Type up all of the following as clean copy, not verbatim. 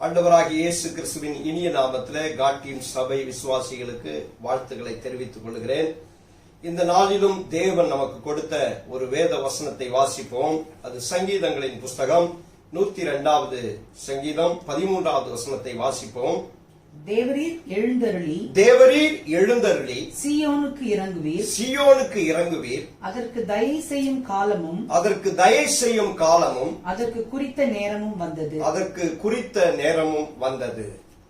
ஆண்டவராகிய இயேசு கிறிஸ்துவின் இனிய நாமத்திலே காட் சபை விசுவாசிகளுக்கு வாழ்த்துக்களை தெரிவித்துக் கொள்கிறேன். இந்த நாளிலும் தேவன் நமக்கு கொடுத்த ஒரு வேத வசனத்தை வாசிப்போம். அது சங்கீதங்களின் புஸ்தகம் 102வது சங்கீதம் 13வது வசனத்தை வாசிப்போம். தேவரீர் எழுந்தருளி சீயோனுக்கு இறங்குவீர். அதற்கு தயை செய்யும் காலமும் அதற்கு குறித்த நேரமும் வந்தது.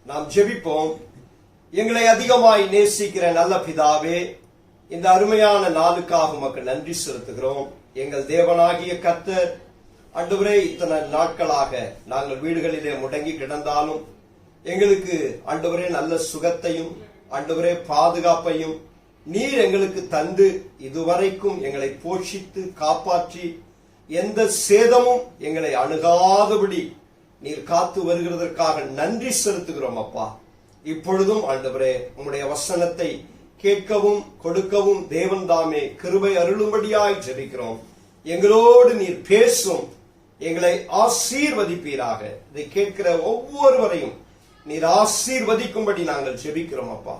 நாம் ஜெபிப்போம். எங்களை அதிகமாய் நேசிக்கிற நல்ல பிதாவே, இந்த அருமையான நாளுக்காக உமக்கு நன்றி செலுத்துகிறோம். எங்கள் தேவனாகிய கர்த்தர், ஆண்டவரே, இத்தனை நாட்களாக நாங்கள் வீடுகளிலே முடங்கி கிடந்தாலும் எங்களுக்கு ஆண்டவரே நல்ல சுகத்தையும் ஆண்டவரே பாதுகாப்பையும் நீர் எங்களுக்கு தந்து இதுவரைக்கும் எங்களை போஷித்து காப்பாற்றி எந்த சேதமும் எங்களை அணுகாதபடி நீர் காத்து வருகிறதற்காக நன்றி செலுத்துகிறோம் அப்பா. இப்பொழுதும் ஆண்டவரே உம்முடைய வசனத்தை கேட்கவும் கொடுக்கவும் தேவன் தாமே கிருபை அருளும்படியாய் ஜெபிக்கிறோம். எங்களோடு நீர் பேசும், எங்களை ஆசீர்வதிப்பீராக. இதை கேட்கிற ஒவ்வொருவரையும் நீர் ஆசீர்வதிக்கும்படி நாங்கள் ஜெபிக்கிறோம் அப்பா.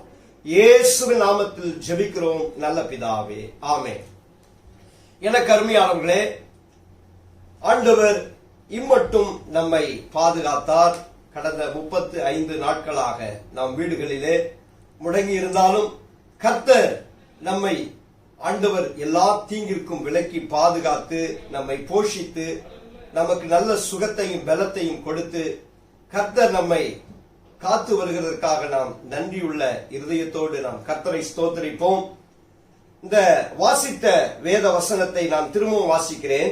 இயேசுவின் நாமத்தில் ஜெபிக்கிறோம் நல்ல பிதாவே, ஆமென். எனக்கு அருமையானவர்களே, ஆண்டவர் இம்மட்டும் நம்மை பாதுகாத்தார். கடந்த 35 நாட்களாக நாம் வீடுகளிலே முடங்கி இருந்தாலும் கர்த்தர் நம்மை ஆண்டவர் எல்லா தீங்கிற்கும் விலக்கி பாதுகாத்து நம்மை போஷித்து நமக்கு நல்ல சுகத்தையும் பலத்தையும் கொடுத்து கர்த்தர் நம்மை காத்து வருகிறதற்காக நாம் நன்றியுள்ள இருதயத்தோடு நாம் கர்த்தரை ஸ்தோத்திரிப்போம். இந்த வாசித்த வேத வசனத்தை நான் திரும்பவும் வாசிக்கிறேன்.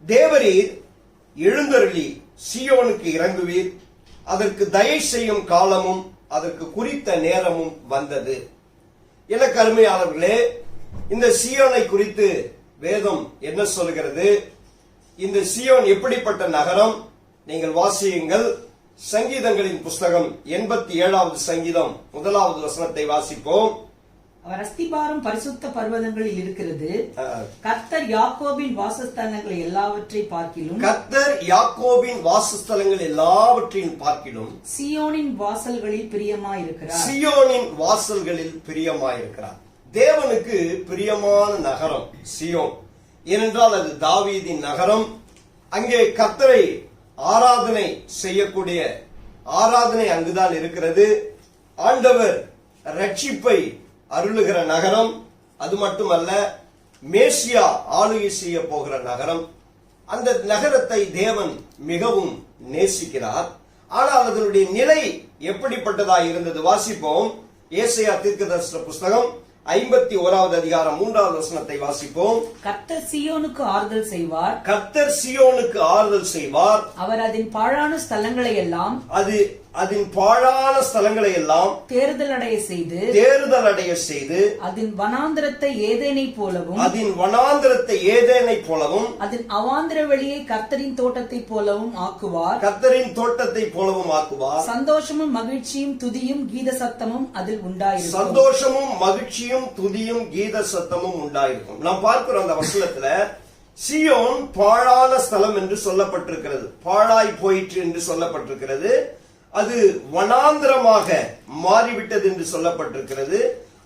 தேவரீர் எழுந்தருளி சீயோனுக்கு இறங்குவீர். அதற்கு தயை செய்யும் காலமும் அதற்கு குறித்த நேரமும் வந்தது. எனக்கு அருமையானவர்களே, இந்த சீயோனை குறித்து வேதம் என்ன சொல்கிறது? இந்த சீயோன் எப்படிப்பட்ட நகரம்? நீங்கள் வாசியுங்கள். சங்கீதங்களின் புஸ்தகம் 87வது சங்கீதம் 1வது வசனத்தை வாசிப்போம். அவர் அஸ்திபாரம் பரிசுத்த பர்வதங்களில் இருக்கிறது. கர்த்தர் யாக்கோபின் வாசஸ்தலங்கள் எல்லாவற்றையும் பார்க்கிலும் சீயோனின் வாசல்களில் பிரியமாயிருக்கிறார். தேவனுக்கு பிரியமான நகரம் சீயோன். ஏனென்றால் அது தாவீதின் நகரம். அங்கே கர்த்தரை ஆராதனை செய்யக்கூடிய ஆராதனை அங்குதான் இருக்கிறது. ஆண்டவர் ரட்சிப்பை அருளுகிற நகரம். அது மட்டுமல்ல, மேசியா ஆளுகை செய்ய போகிற நகரம். அந்த நகரத்தை தேவன் மிகவும் நேசிக்கிறார். ஆனால் அதனுடைய நிலை எப்படிப்பட்டதாக இருந்தது? வாசிப்போம். ஏசாயா தீர்க்கதரிசன புஸ்தகம் 51வது அதிகாரம் 3வது வசனத்தை வாசிப்போம். கர்த்தர் சீயோனுக்கு ஆறுதல் செய்வார். அவர் அதன் பாழான ஸ்தலங்களை எல்லாம் தேறுதல் அடைய செய்து அதன் வனாந்திரத்தை ஏதேனை போலவும் அதன் அவாந்திர வெளியை கர்த்தரின் தோட்டத்தை போலவும் ஆக்குவார். சந்தோஷமும் மகிழ்ச்சியும் துதியும் கீத சத்தமும் அதில் உண்டாயிருக்கும். நாம் பார்க்கிறோம் அந்த வசனத்துல சீயோன் பாழான ஸ்தலம் என்று சொல்லப்பட்டிருக்கிறது. பாழாய் போயிற்று என்று சொல்லப்பட்டிருக்கிறது. அது வனாந்திரமாக மாறிவிட்டது என்று சொல்லப்பட்டிருக்கிறது.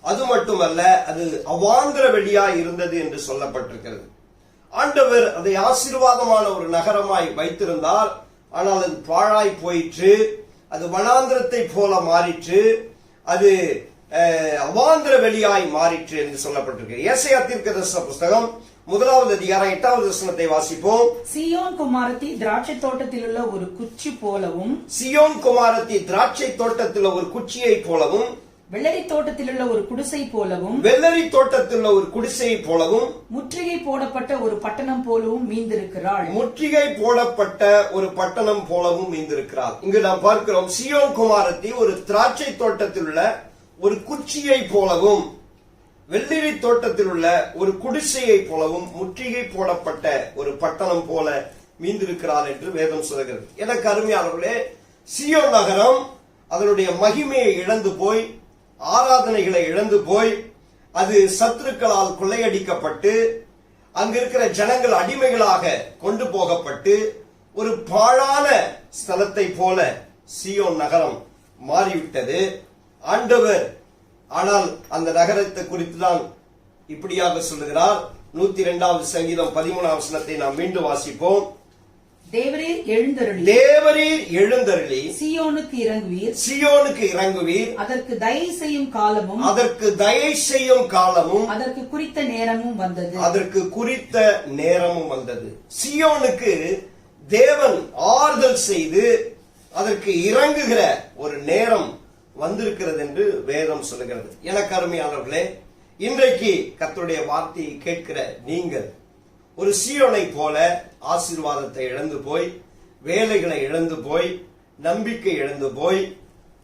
அது மட்டுமல்ல, அது அவாந்திர வெளியாய் இருந்தது என்று சொல்லப்பட்டிருக்கிறது. ஆண்டவர் அதை ஆசீர்வாதமான ஒரு நகரமாய் வைத்திருந்தார். ஆனால் அது பாழாய் போயிற்று. அது வனாந்திரத்தை போல மாறிற்று. அது அவாந்திர வெளியாய் மாறிற்று என்று சொல்லப்பட்டிருக்கிறது. ஏசாயா தீர்க்கதரிசன புஸ்தகம் 1வது அதிகாரம் 8வது வசனத்தை வாசிப்போம். சீயோன் குமாரத்தி திராட்சை தோட்டத்தில் உள்ள ஒரு குச்சியை போலவும் வெள்ளரி தோட்டத்தில் உள்ள ஒரு குடிசை போலவும் முற்றுகை போடப்பட்ட ஒரு பட்டணம் போலவும் மீந்திருக்கிறாள். இங்கு நாம் பார்க்கிறோம், சீயோன் குமாரத்தி ஒரு திராட்சை தோட்டத்தில் உள்ள ஒரு குச்சியை போலவும் வெள்ளரி தோட்டத்தில் உள்ள ஒரு குடிசையை போலவும் முற்றுகை போடப்பட்ட ஒரு பட்டணம் போல மீந்திருக்கிறார் என்று வேதம் சொல்கிறது. எனக்கு அருமையானவர்களே, சீயோன் நகரம் அதனுடைய மகிமையை இழந்து போய், ஆராதனைகளை இழந்து போய், அது சத்துருக்களால் கொள்ளையடிக்கப்பட்டு அங்க இருக்கிற ஜனங்கள் அடிமைகளாக கொண்டு போகப்பட்டு ஒரு பாழான ஸ்தலத்தை போல சீயோன் நகரம் மாறிவிட்டது. ஆண்டவர் ஆனால் அந்த நகரத்தை குறித்து தான் இப்படியாக சொல்லுகிறார். 102வது சங்கீதம் 13வது வசனத்தை நாம் மீண்டும் வாசிப்போம். தேவரீர் எழுந்தருளி தேவரீர் எழுந்தருளி சீயோனுக்கு இறங்குவீர், சீயோனுக்கு இறங்குவீர், அதற்கு தயை செய்யும் காலமும் அதற்கு தயை செய்யும் காலமும் அதற்கு குறித்த நேரமும் வந்தது. அதற்கு குறித்த நேரமும் வந்தது. சீயோனுக்கு தேவன் ஆறுதல் செய்து அதற்கு இறங்குகிற ஒரு நேரம் வந்திருக்கிறது என்று வேதம் சொல்லுகிறது. எனக்கு அருமையானவர்களே, இன்றைக்கு கர்த்தருடைய வார்த்தையை கேட்கிற நீங்கள் ஒரு சீயோனை போல ஆசீர்வாதத்தை இழந்து போய், வேலைகளை இழந்து போய், நம்பிக்கை இழந்து போய்,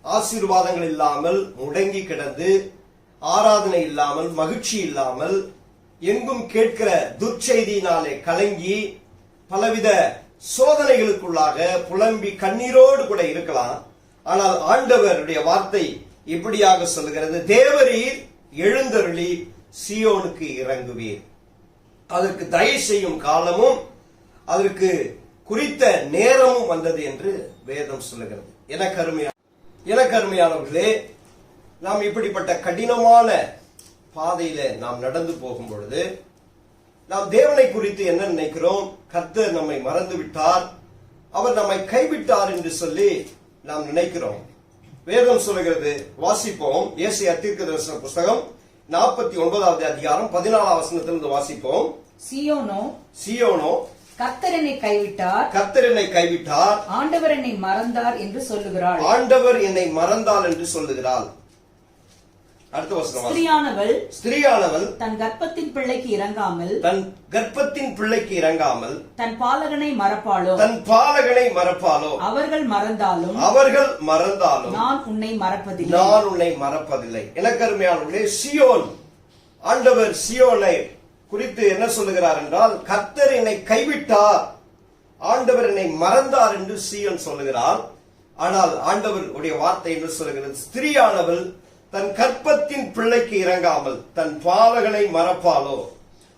ஆசீர்வாதங்கள் இல்லாமல் முடங்கி கிடந்து, ஆராதனை இல்லாமல், மகிழ்ச்சி இல்லாமல், எங்கும் கேட்கிற துர்ச்செய்தியினாலே கலங்கி, பலவித சோதனைகளுக்குள்ளாக புலம்பி கண்ணீரோடு கூட இருக்கலாம். ஆனால் ஆண்டவருடைய வார்த்தை இப்படியாக சொல்லுகிறது, தேவரீர் எழுந்தருளி சீயோனுக்கு இறங்குவீர், அதற்கு தயை செய்யும் காலமும் அதற்கு குறித்த நேரமும் வந்தது என்று வேதம் சொல்லுகிறது. எனக்கு அருமையானவர்களே, நாம் இப்படிப்பட்ட கடினமான பாதையில நாம் நடந்து போகும் பொழுது நாம் தேவனை குறித்து என்ன நினைக்கிறோம்? கர்த்தர் நம்மை மறந்து விட்டார், அவர் நம்மை கைவிட்டார் என்று சொல்லி நாம் நினைக்கிறோம். வேதம் சொல்லுகிறது, வாசிப்போம். ஏசாயா தீர்க்கதரிசன புஸ்தகம் 49வது அதிகாரம் 14வது வசனத்திலிருந்து வாசிப்போம். சீயோனோ கர்த்தர் என்னை கைவிட்டார், கர்த்தர் என்னை கைவிட்டார், ஆண்டவர் என்னை மறந்தார் என்று சொல்லுகிறாள். ஆண்டவர் என்னை மறந்தாள் என்று சொல்லுகிறாள். அடுத்த வசனம், ஸ்திரீயானவள் தன் கர்ப்பத்தின் பிள்ளைக்கு இறங்காமல், தன் கர்ப்பத்தின் பிள்ளைக்கு இறங்காமல் தன் பாலகனை மறப்பாளோ, தன் பாலகனை மறப்பாளோ, அவர்கள் மறந்தாலும் நான் உன்னை மறப்பதில்லை, நான் உன்னை மறப்பதில்லை. எனக்கு அருமையானவர்களே, சீயோன், ஆண்டவர் சீயோனை குறித்து என்ன சொல்லுகிறார் என்றால், கர்த்தர் என்னை கைவிட்டார், ஆண்டவர் என்னை மறந்தார் என்று சீயோன் சொல்லுகிறார். ஆனால் ஆண்டவர் உடைய வார்த்தை என்று சொல்லுகிறது, ஸ்திரீயானவள் தன் கர்ப்பத்தின் பிள்ளைக்கு இறங்காமல் தன் பாலகனை மறப்பாளோ,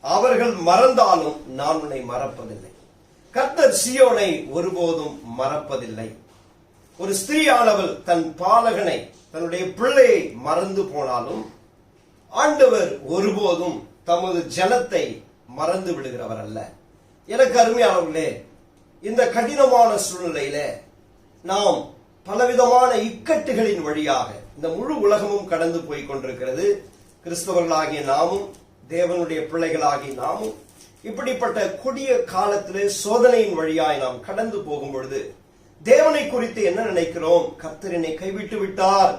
அவர்கள் மறந்தாலும் நான் உன்னை மறப்பதில்லை. கர்த்தர் சீயோனை ஒருபோதும் மறப்பதில்லை. ஒரு ஸ்திரீயானவள் தன் பாலகனை, தன்னுடைய பிள்ளையை மறந்து போனாலும் ஆண்டவர் ஒருபோதும் தமது ஜனத்தை மறந்து விடுகிறவர் அல்ல. எனக்கு அருமையானவர்களே, இந்த கடினமான சூழ்நிலையில நாம் பலவிதமான இக்கட்டுகளின் வழியாக இந்த முழு உலகமும் கடந்து போய் கொண்டிருக்கிறது. கிறிஸ்தவர்களாகிய நாமும், தேவனுடைய பிள்ளைகளாகிய நாமும் இப்படிப்பட்ட கொடிய காலத்திலே சோதனையின் வழியாய் நாம் கடந்து போகும் பொழுது தேவனை குறித்து என்ன நினைக்கிறோம்? கர்த்தர் என்னை கைவிட்டு விட்டார்,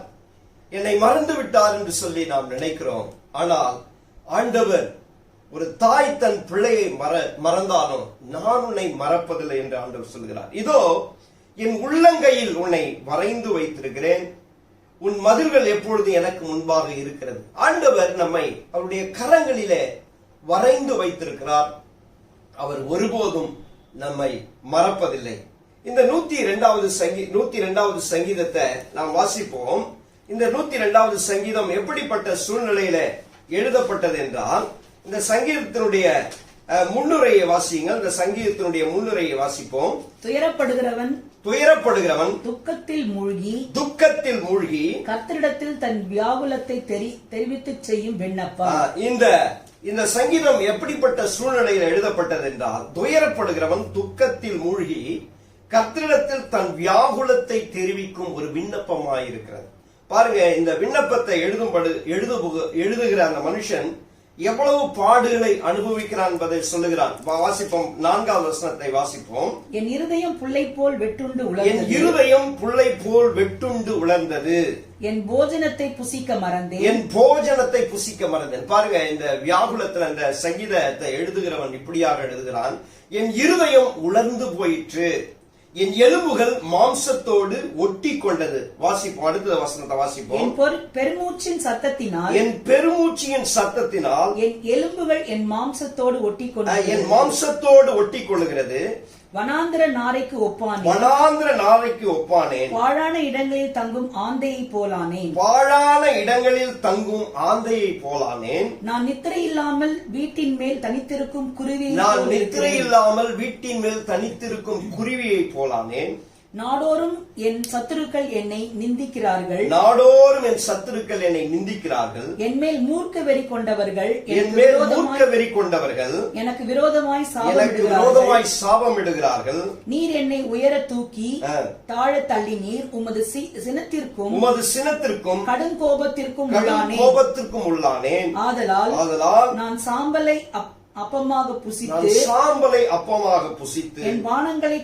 என்னை மறந்து விட்டார் என்று சொல்லி நாம் நினைக்கிறோம். ஆனால் ஆண்டவர், ஒரு தாய் தன் பிள்ளையை மறந்தாலும் நான் உன்னை மறப்பதில்லை என்று ஆண்டவர் சொல்கிறார். இதோ என் உள்ளங்கையில் உன்னை வரைந்து வைத்திருக்கிறேன், உன் மதில்கள் எப்பொழுது எனக்கு முன்பாக இருக்கிறது. ஆண்டவர் நம்மை அவருடைய கரங்களிலே வரைந்து வைத்திருக்கிறார். அவர் ஒருபோதும் நம்மை மறப்பதில்லை. இந்த 102வது சங்கீதத்தை நாம் வாசிப்போம். இந்த 102வது சங்கீதம் எப்படிப்பட்ட சூழ்நிலையில எழுதப்பட்டது என்றால், இந்த சங்கீதத்தினுடைய முன்னுரையை வாசியுங்கள். இந்த சங்கீதத்தினுடைய முன்னுரையை வாசிப்போம். துயரப்படுகிறவன் துக்கத்தில் மூழ்கி கர்த்தரிடத்தில் தன் வியாகுலத்தை தெரிவித்து செய்யும் விண்ணப்பம். இந்த சங்கீதம் எப்படிப்பட்ட சூழ்நிலையில் எழுதப்பட்டது என்றால், துயரப்படுகிறவன் துக்கத்தில் மூழ்கி கர்த்தரிடத்தில் தன் வியாகுலத்தை தெரிவிக்கும் ஒரு விண்ணப்பமாயிருக்கிறது. பாருங்க, இந்த விண்ணப்பத்தை எழுதுகிற அந்த மனுஷன் எவ்வளவு பாடுகளை அனுபவிக்கிறான் என்பதை சொல்லுகிறான். வாசிப்போம். 4வது வசனத்தை வாசிப்போம். என் இருதயம் புல்லை போல் வெட்டுண்டு உலர்ந்தது, என் போஜனத்தை புசிக்க மறந்தேன். பாருங்க, இந்த வியாகுலத்தில் அந்த சங்கீதத்தை எழுதுகிறவன் இப்படியாக எழுதுகிறான், என் இருதயம் உலர்ந்து போயிற்று, என் எலும்புகள் மாம்சத்தோடு ஒட்டி கொண்டது. வாசிப்போம். அடுத்த வசனத்தை வாசிப்போம். என் பெருமூச்சின் சத்தத்தினால் என் எலும்புகள் என் மாம்சத்தோடு ஒட்டி கொள்ளுகிறது. வனாந்திர நாரைக்கு ஒப்பானேன், பாழான இடங்களில் தங்கும் ஆந்தையை போலானேன். நான் நித்திரை இல்லாமல் வீட்டின் மேல் தனித்திருக்கும் குருவியை போலானேன். நாடோறும் என் சத்துருக்கள் என்னை நிந்திக்கிறார்கள். நாடோறும் என் சத்துருக்கள் என்னை நிந்திக்கிறார்கள். என்மேல் மூர்க்க வெறி கொண்டவர்கள் என்மேல் மூர்க்க வெறி கொண்டவர்கள் எனக்கு விரோதமாய் சாபமிடுகிறார்கள். நீர் என்னை உயர தூக்கி தாழ தள்ளினீர். உமது சினத்திற்கும் கடும் கோபத்திற்கும் உள்ளானேன். ஆதலால் நான் சாம்பலை அப்பமாக புசித்து என் பானங்களை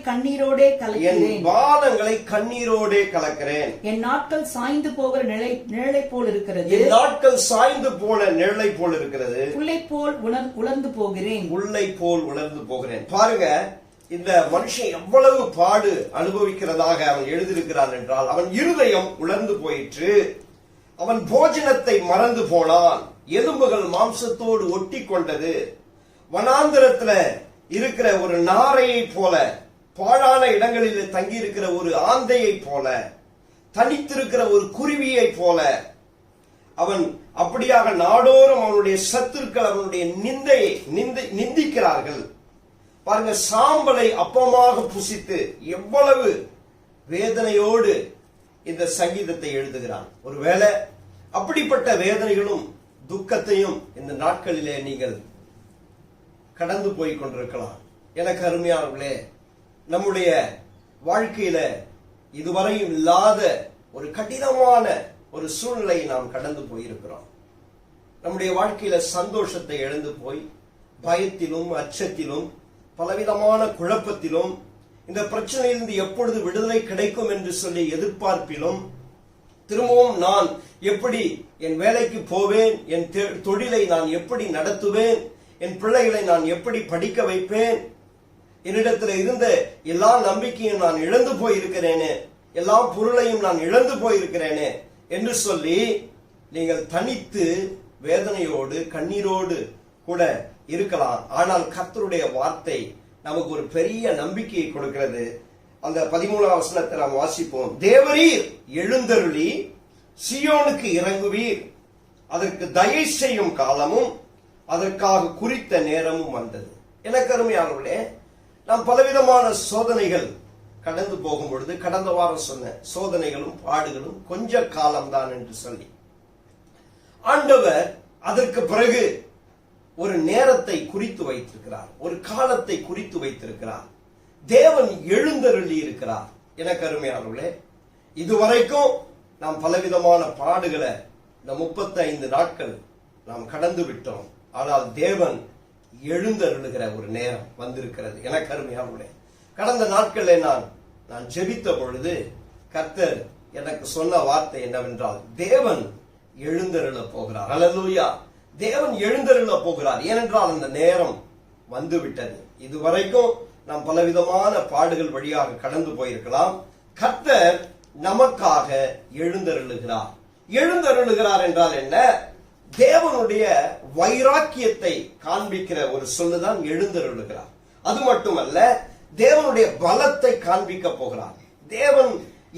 கண்ணீரோடே கலக்கிறேன். என் நாட்கள் சாய்ந்து போகிற நிழலை போல் இருக்கிறது. புல்லை போல் உலர்ந்து போகிறேன். பாருங்க, இந்த மனுஷன் எவ்வளவு பாடு அனுபவிக்கிறதாக அவன் எழுதியிருக்கிறான் என்றால், அவன் இருதயம் உலர்ந்து போயிற்று. அவன் போஜனத்தை மறந்து போனான். எலும்புகள் மாம்சத்தோடு ஒட்டி கொண்டது. வனாந்திரத்துல இருக்கிற ஒரு நாரையை போல, பாழான இடங்களில் தங்கி இருக்கிற ஒரு ஆந்தையை போல, தனித்திருக்கிற ஒரு குருவியை போல அவன் அப்படியாக நாடோறும் அவனுடைய சத்துருக்கள் அவனுடைய நிந்திக்கிறார்கள். பாருங்க, சாம்பலை அப்பமாக புசித்து எவ்வளவு வேதனையோடு இந்த சங்கீதத்தை எழுதுகிறான். ஒருவேளை அப்படிப்பட்ட வேதனைகளும் துக்கத்தையும் இந்த நாட்களிலே நீங்கள் கடந்து போய் கொண்டிருக்கலாம். எனக்கு அருமையானவர்களே, நம்முடைய வாழ்க்கையில இதுவரையும் இல்லாத ஒரு கடினமான ஒரு சூழ்நிலையை நாம் கடந்து போயிருக்கிறோம். நம்முடைய வாழ்க்கையில சந்தோஷத்தை இழந்து போய் பயத்திலும் அச்சத்திலும் பலவிதமான குழப்பத்திலும், இந்த பிரச்சனையிலிருந்து எப்பொழுது விடுதலை கிடைக்கும் என்று சொல்லி எதிர்பார்ப்பிலும், திரும்பவும் நான் எப்படி என் வேலைக்கு போவேன், என் தொழிலை நான் எப்படி நடத்துவேன், என் பிள்ளைகளை நான் எப்படி படிக்க வைப்பேன், என்னிடத்தில் இருந்த எல்லா நம்பிக்கையும் நான் இழந்து போயிருக்கிறேனே, எல்லா பொருளையும் நான் இழந்து போயிருக்கிறேனே என்று சொல்லி நீங்கள் தனித்து வேதனையோடு கண்ணீரோடு கூட இருக்கலாம். ஆனால் கர்த்தருடைய வார்த்தை நமக்கு ஒரு பெரிய நம்பிக்கையை கொடுக்கிறது. அந்த 13ஆம் வசனத்தை நாம் வாசிப்போம். தேவரீர் எழுந்தருளி சீயோனுக்கு இறங்குவீர், அதற்கு தயை செய்யும் காலமும் அதற்காக குறித்த நேரமும் வந்தது. எனக்கு அருமையானவர்களே, நாம் பலவிதமான சோதனைகள் கடந்து போகும் பொழுது, கடந்த வாரம் சொன்ன சோதனைகளும் பாடுகளும் கொஞ்ச காலம்தான் என்று சொல்லி, ஆண்டவர் அதற்கு பிறகு ஒரு நேரத்தை குறித்து வைத்திருக்கிறார், ஒரு காலத்தை குறித்து வைத்திருக்கிறார். தேவன் எழுந்தருளி இருக்கிறார். எனக்கு அருமையானவர்களே, இதுவரைக்கும் நாம் பலவிதமான பாடுகளை இந்த 35 நாட்கள் நாம் கடந்து விட்டோம். ஆனால் தேவன் எழுந்தருளுகிற ஒரு நேரம் வந்திருக்கிறது. எனக்கு அருமையானவர்களே, கடந்த நாட்களில் நான் ஜெபித்த பொழுது கர்த்தர் எனக்கு சொன்ன வார்த்தை என்னவென்றால், தேவன் எழுந்தருள போகிறார். அல்லேலூயா, தேவன் எழுந்தருள போகிறார். ஏனென்றால் அந்த நேரம் வந்துவிட்டது. இதுவரைக்கும் நாம் பலவிதமான பாடுகள் வழியாக கடந்து போயிருக்கலாம். கர்த்தர் நமக்காக எழுந்தருளுகிறார். எழுந்தருளுகிறார் என்றால் என்ன? தேவனுடைய வைராக்கியத்தை காண்பிக்கிற ஒரு சொல்லுதான் எழுந்தருளுகிறார். அது மட்டுமல்ல, தேவனுடைய பலத்தை காண்பிக்க போகிறார். தேவன்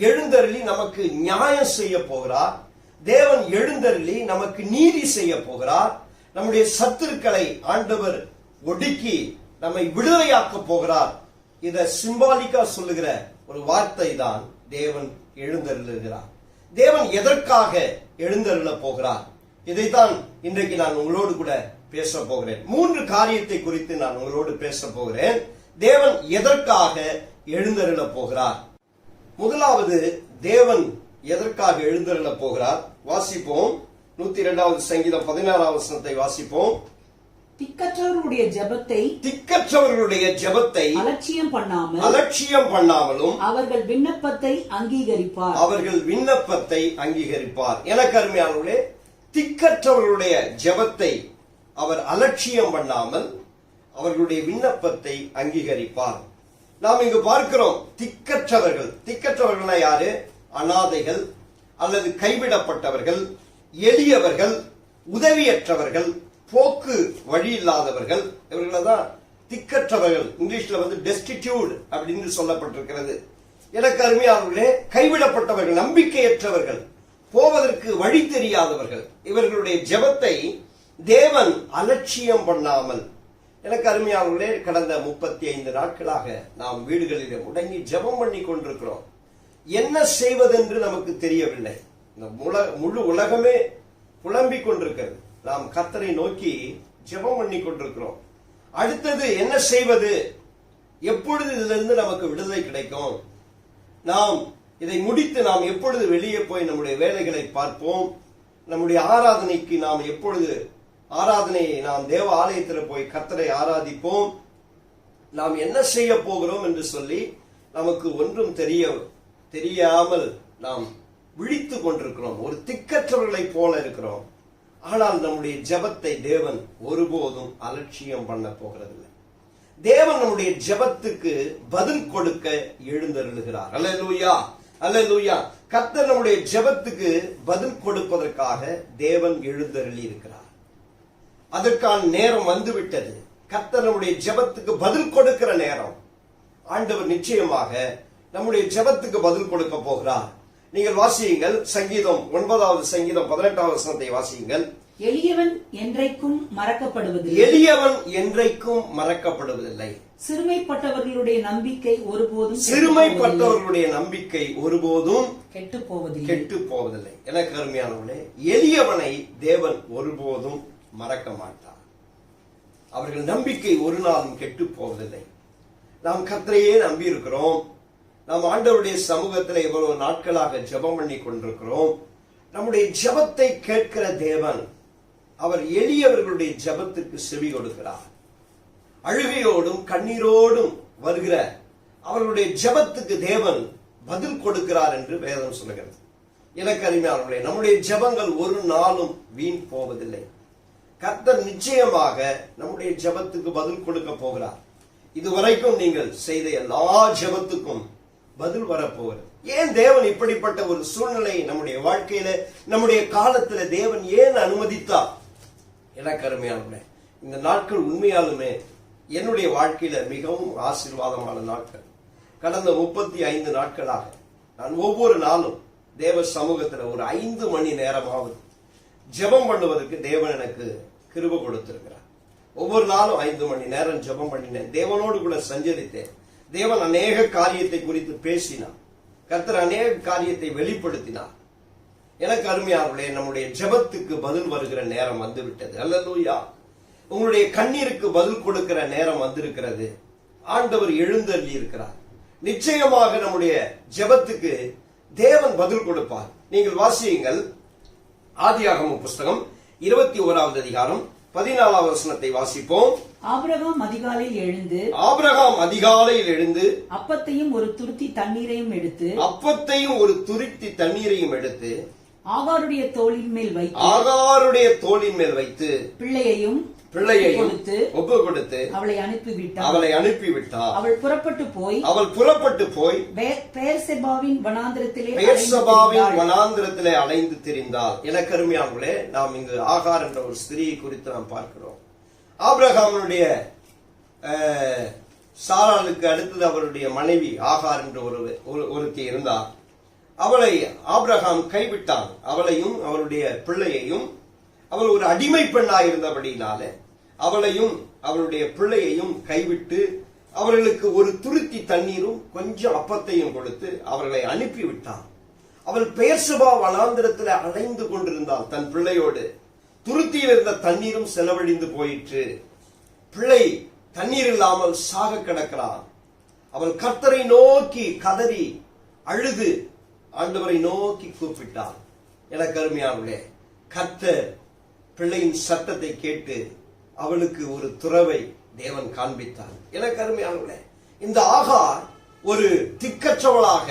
எழுந்தருளி நமக்கு நியாயம் செய்ய போகிறார். தேவன் எழுந்தருளி நமக்கு நீதி செய்ய போகிறார். நம்முடைய சத்துருக்களை ஆண்டவர் ஒடுக்கி நம்மை விடுதலையாக்க போகிறார். இத சிம்பாலிக்கா சொல்லுகிற ஒரு வார்த்தை தான் தேவன் எழுந்தருளுகிறார். தேவன் எதற்காக எழுந்தருள போகிறார்? இதைத்தான் இன்றைக்கு நான் உங்களோடு கூட பேச போகிறேன். 3 காரியத்தை குறித்து நான் உங்களோடு பேச போகிறேன். தேவன் எதற்காக எழுந்தருள போகிறார்? முதலாவது, தேவன் எதற்காக எழுந்தருள போகிறார்? வாசிப்போம். 102வது சங்கீதம் 16வது வசனத்தை வாசிப்போம். திக்கற்றவர்களுடைய ஜெபத்தை அலட்சியம் பண்ணாமலும் அவர்கள் விண்ணப்பத்தை அங்கீகரிப்பார். எனக்கு அருமையானவர்களே, திக்கற்றவர்களுடைய ஜெபத்தை அவர் அலட்சியம் பண்ணாமல் அவர்களுடைய விண்ணப்பத்தை அங்கீகரிப்பார். நாம் இங்கு பார்க்கிறோம், திக்கற்றவர்கள் யாரு? அனாதைகள் அல்லது கைவிடப்பட்டவர்கள், எளியவர்கள், உதவியற்றவர்கள், போக்கு வழி இல்லாதவர்கள், இவர்களை தான் திக்கற்றவர்கள். இங்கிலீஷ்ல டெஸ்டிடியூட் அப்படின்னு சொல்லப்பட்டிருக்கிறது. எனக்கு அருமையானவர்களே, கைவிடப்பட்டவர்கள், நம்பிக்கையற்றவர்கள், போவதற்கு வழி தெரியாதவர்கள், இவர்களுடைய ஜெபத்தை தேவன் அலட்சியம் பண்ணாமல் எனக்கு அருமையானவர்களே, கடந்த 35 நாட்களாக நாம் வீடுகளிலே முடங்கி ஜெபம் பண்ணி கொண்டிருக்கிறோம். என்ன செய்வதென்று நமக்கு தெரியவில்லை. இந்த முழு உலகமே புலம்பிக் கொண்டிருக்கிறது. நாம் கர்த்தரை நோக்கி ஜெபம் பண்ணி கொண்டிருக்கிறோம். அடுத்தது என்ன செய்வது? எப்பொழுது இதிலிருந்து நமக்கு விடுதலை கிடைக்கும்? நாம் இதை முடித்து நாம் எப்பொழுது வெளியே போய் நம்முடைய வேலைகளை பார்ப்போம்? நம்முடைய ஆராதனைக்கு நாம் எப்பொழுது நாம் தேவ ஆலயத்தில் போய் கர்த்தரை ஆராதிப்போம்? நாம் என்ன செய்ய போகிறோம் என்று சொல்லி நமக்கு ஒன்றும் தெரியாமல் நாம் விழித்து கொண்டிருக்கிறோம். ஒரு திக்கற்றவர்களை போல இருக்கிறோம். ஆனால் நம்முடைய ஜெபத்தை தேவன் ஒருபோதும் அலட்சியம் பண்ண போகிறதில்லை. தேவன் நம்முடைய ஜெபத்துக்கு பதில் கொடுக்க எழுந்தருளுகிறார். அல்லேலூயா, அல்லேலூயா. கர்த்தர் நம்முடைய ஜெபத்துக்கு பதில் கொடுப்பதற்காக தேவன் எழுந்தருளி இருக்கிறார். அதற்கான நேரம் வந்துவிட்டது. கர்த்தர் நம்முடைய ஜெபத்துக்கு பதில் கொடுக்கிற நேரம். ஆண்டவர் நிச்சயமாக நம்முடைய ஜெபத்துக்கு பதில் கொடுக்க போகிறார். நீங்கள் வாசியுங்கள், சங்கீதம் 9வது சங்கீதம் 18வது வசனத்தை வாசியுங்கள். எளியவன் என்றைக்கும் மறக்கப்படுவதில்லை. எளியவன் என்றைக்கும் மறக்கப்படுவதில்லை. சிறுமைப்பட்டவர்களுடைய நம்பிக்கை ஒருபோதும் கெட்டு போவதில்லை. எனக்கு அருமையானவர்களே, எளியவனை தேவன் ஒருபோதும் மறக்க மாட்டார். அவர்கள் நம்பிக்கை ஒரு நாளும் கெட்டு போவதில்லை. நாம் கர்த்தரையே நம்பி இருக்கிறோம். நாம் ஆண்டவருடைய சமூகத்தில் இவ்வளவு நாட்களாக ஜெபம் பண்ணி கொண்டிருக்கிறோம். நம்முடைய ஜெபத்தை கேட்கிற தேவன், அவர் எளியவர்களுடைய ஜெபத்துக்கு செவி கொடுக்கிறார். அழுகையோடும் கண்ணீரோடும் வருகிற அவர்களுடைய ஜெபத்துக்கு தேவன் பதில் கொடுக்கிறார் என்று வேதம் சொல்லுகிறது. எனக்கு அருமையானவர்களே, நம்முடைய ஜெபங்கள் ஒரு நாளும் வீண் போவதில்லை. கர்த்தர் நிச்சயமாக நம்முடைய ஜெபத்துக்கு பதில் கொடுக்க போகிறார். இதுவரைக்கும் நீங்கள் செய்த எல்லா ஜெபத்துக்கும் பதில் வரப்போகிறது. ஏன் தேவன் இப்படிப்பட்ட ஒரு சூழ்நிலையை நம்முடைய வாழ்க்கையில, நம்முடைய காலத்துல தேவன் ஏன் அனுமதித்தார்? எனக்கு அருமையானவர்களே, இந்த நாட்கள் உண்மையாலுமே என்னுடைய வாழ்க்கையில மிகவும் ஆசீர்வாதமான நாட்கள். கடந்த 35 நாட்களாக நான் ஒவ்வொரு நாளும் தேவ சமூகத்துல ஒரு 5 மணி நேரமாவது ஜெபம் பண்ணுவதற்கு தேவன் எனக்கு கிருபை கொடுத்திருக்கிறார். ஒவ்வொரு நாளும் 5 மணி நேரம் ஜெபம் பண்ணினேன். தேவனோடு கூட சஞ்சரித்தேன். தேவன் அநேக காரியத்தை குறித்து பேசினார். கர்த்தர் அநேக காரியத்தை வெளிப்படுத்தினார். எனக்கு அருமையானவர்களே, நம்முடைய ஜெபத்துக்கு பதில் வருகிற நேரம் வந்துவிட்டது. அல்லேலூயா. உங்களுடைய கண்ணீருக்கு பதில் கொடுக்கிற நேரம் வந்திருக்கிறது. ஆண்டவர் எழுந்தருளி இருக்கிறார். நிச்சயமாக நம்முடைய ஜெபத்துக்கு தேவன் பதில் கொடுப்பார். நீங்கள் வாசியுங்கள், ஆதியாகமம் புஸ்தகம் 21வது அதிகாரம் 14வது வசனத்தை வாசிப்போம். ஆபிரகாம் அதிகாலையில் எழுந்து அப்பத்தையும் ஒரு துருத்தி தண்ணீரையும் எடுத்து ஆகாருடைய தோளின் மேல் வைத்து பிள்ளையையும் ஒப்பு கொடுத்து அவளை அனுப்பிவிட்டார். அவள் புறப்பட்டு போய் பெயர்செபாவின் வனாந்திரத்திலே அலைந்து திரிந்தாள். எனக்கு அருமையானவர்களே, நாம் இங்கு ஆகார் என்ற ஒரு ஸ்திரியை குறித்து நாம் பார்க்கிறோம். ஆபிரகாமுடைய சாராளுக்கு அடுத்தது அவருடைய மனைவி ஆகார் என்ற ஒருத்தி இருந்தார். அவளை ஆபிரகாம் கைவிட்டான். அவளையும் அவருடைய பிள்ளையையும். அவள் ஒரு அடிமை பெண்ணாய் இருந்தபடினால அவளையும் அவளுடைய பிள்ளையையும் கைவிட்டு அவர்களுக்கு ஒரு துருத்தி தண்ணீரும் கொஞ்சம் அப்பத்தையும் கொடுத்து அவர்களை அனுப்பிவிட்டான். அவள் பெயர்செபா வனாந்திரத்தில் அலைந்து கொண்டிருந்தாள் தன் பிள்ளையோடு. துருத்தியில் இருந்த தண்ணீரும் செலவழிந்து போயிற்று. பிள்ளை தண்ணீர் இல்லாமல் சாக கிடக்கிறான். அவள் கர்த்தரை நோக்கி கதறி அழுது ஆண்டவரை நோக்கி கூப்பிட்டாள். எனக்கு அருமையானவர்களே, கர்த்தர் பிள்ளையின் சத்தத்தை கேட்டு அவளுக்கு ஒரு துறவை தேவன் காண்பித்தார். எனக்கு அருமையானவர்களே, இந்த ஆகார் ஒரு திக்கற்றவளாக,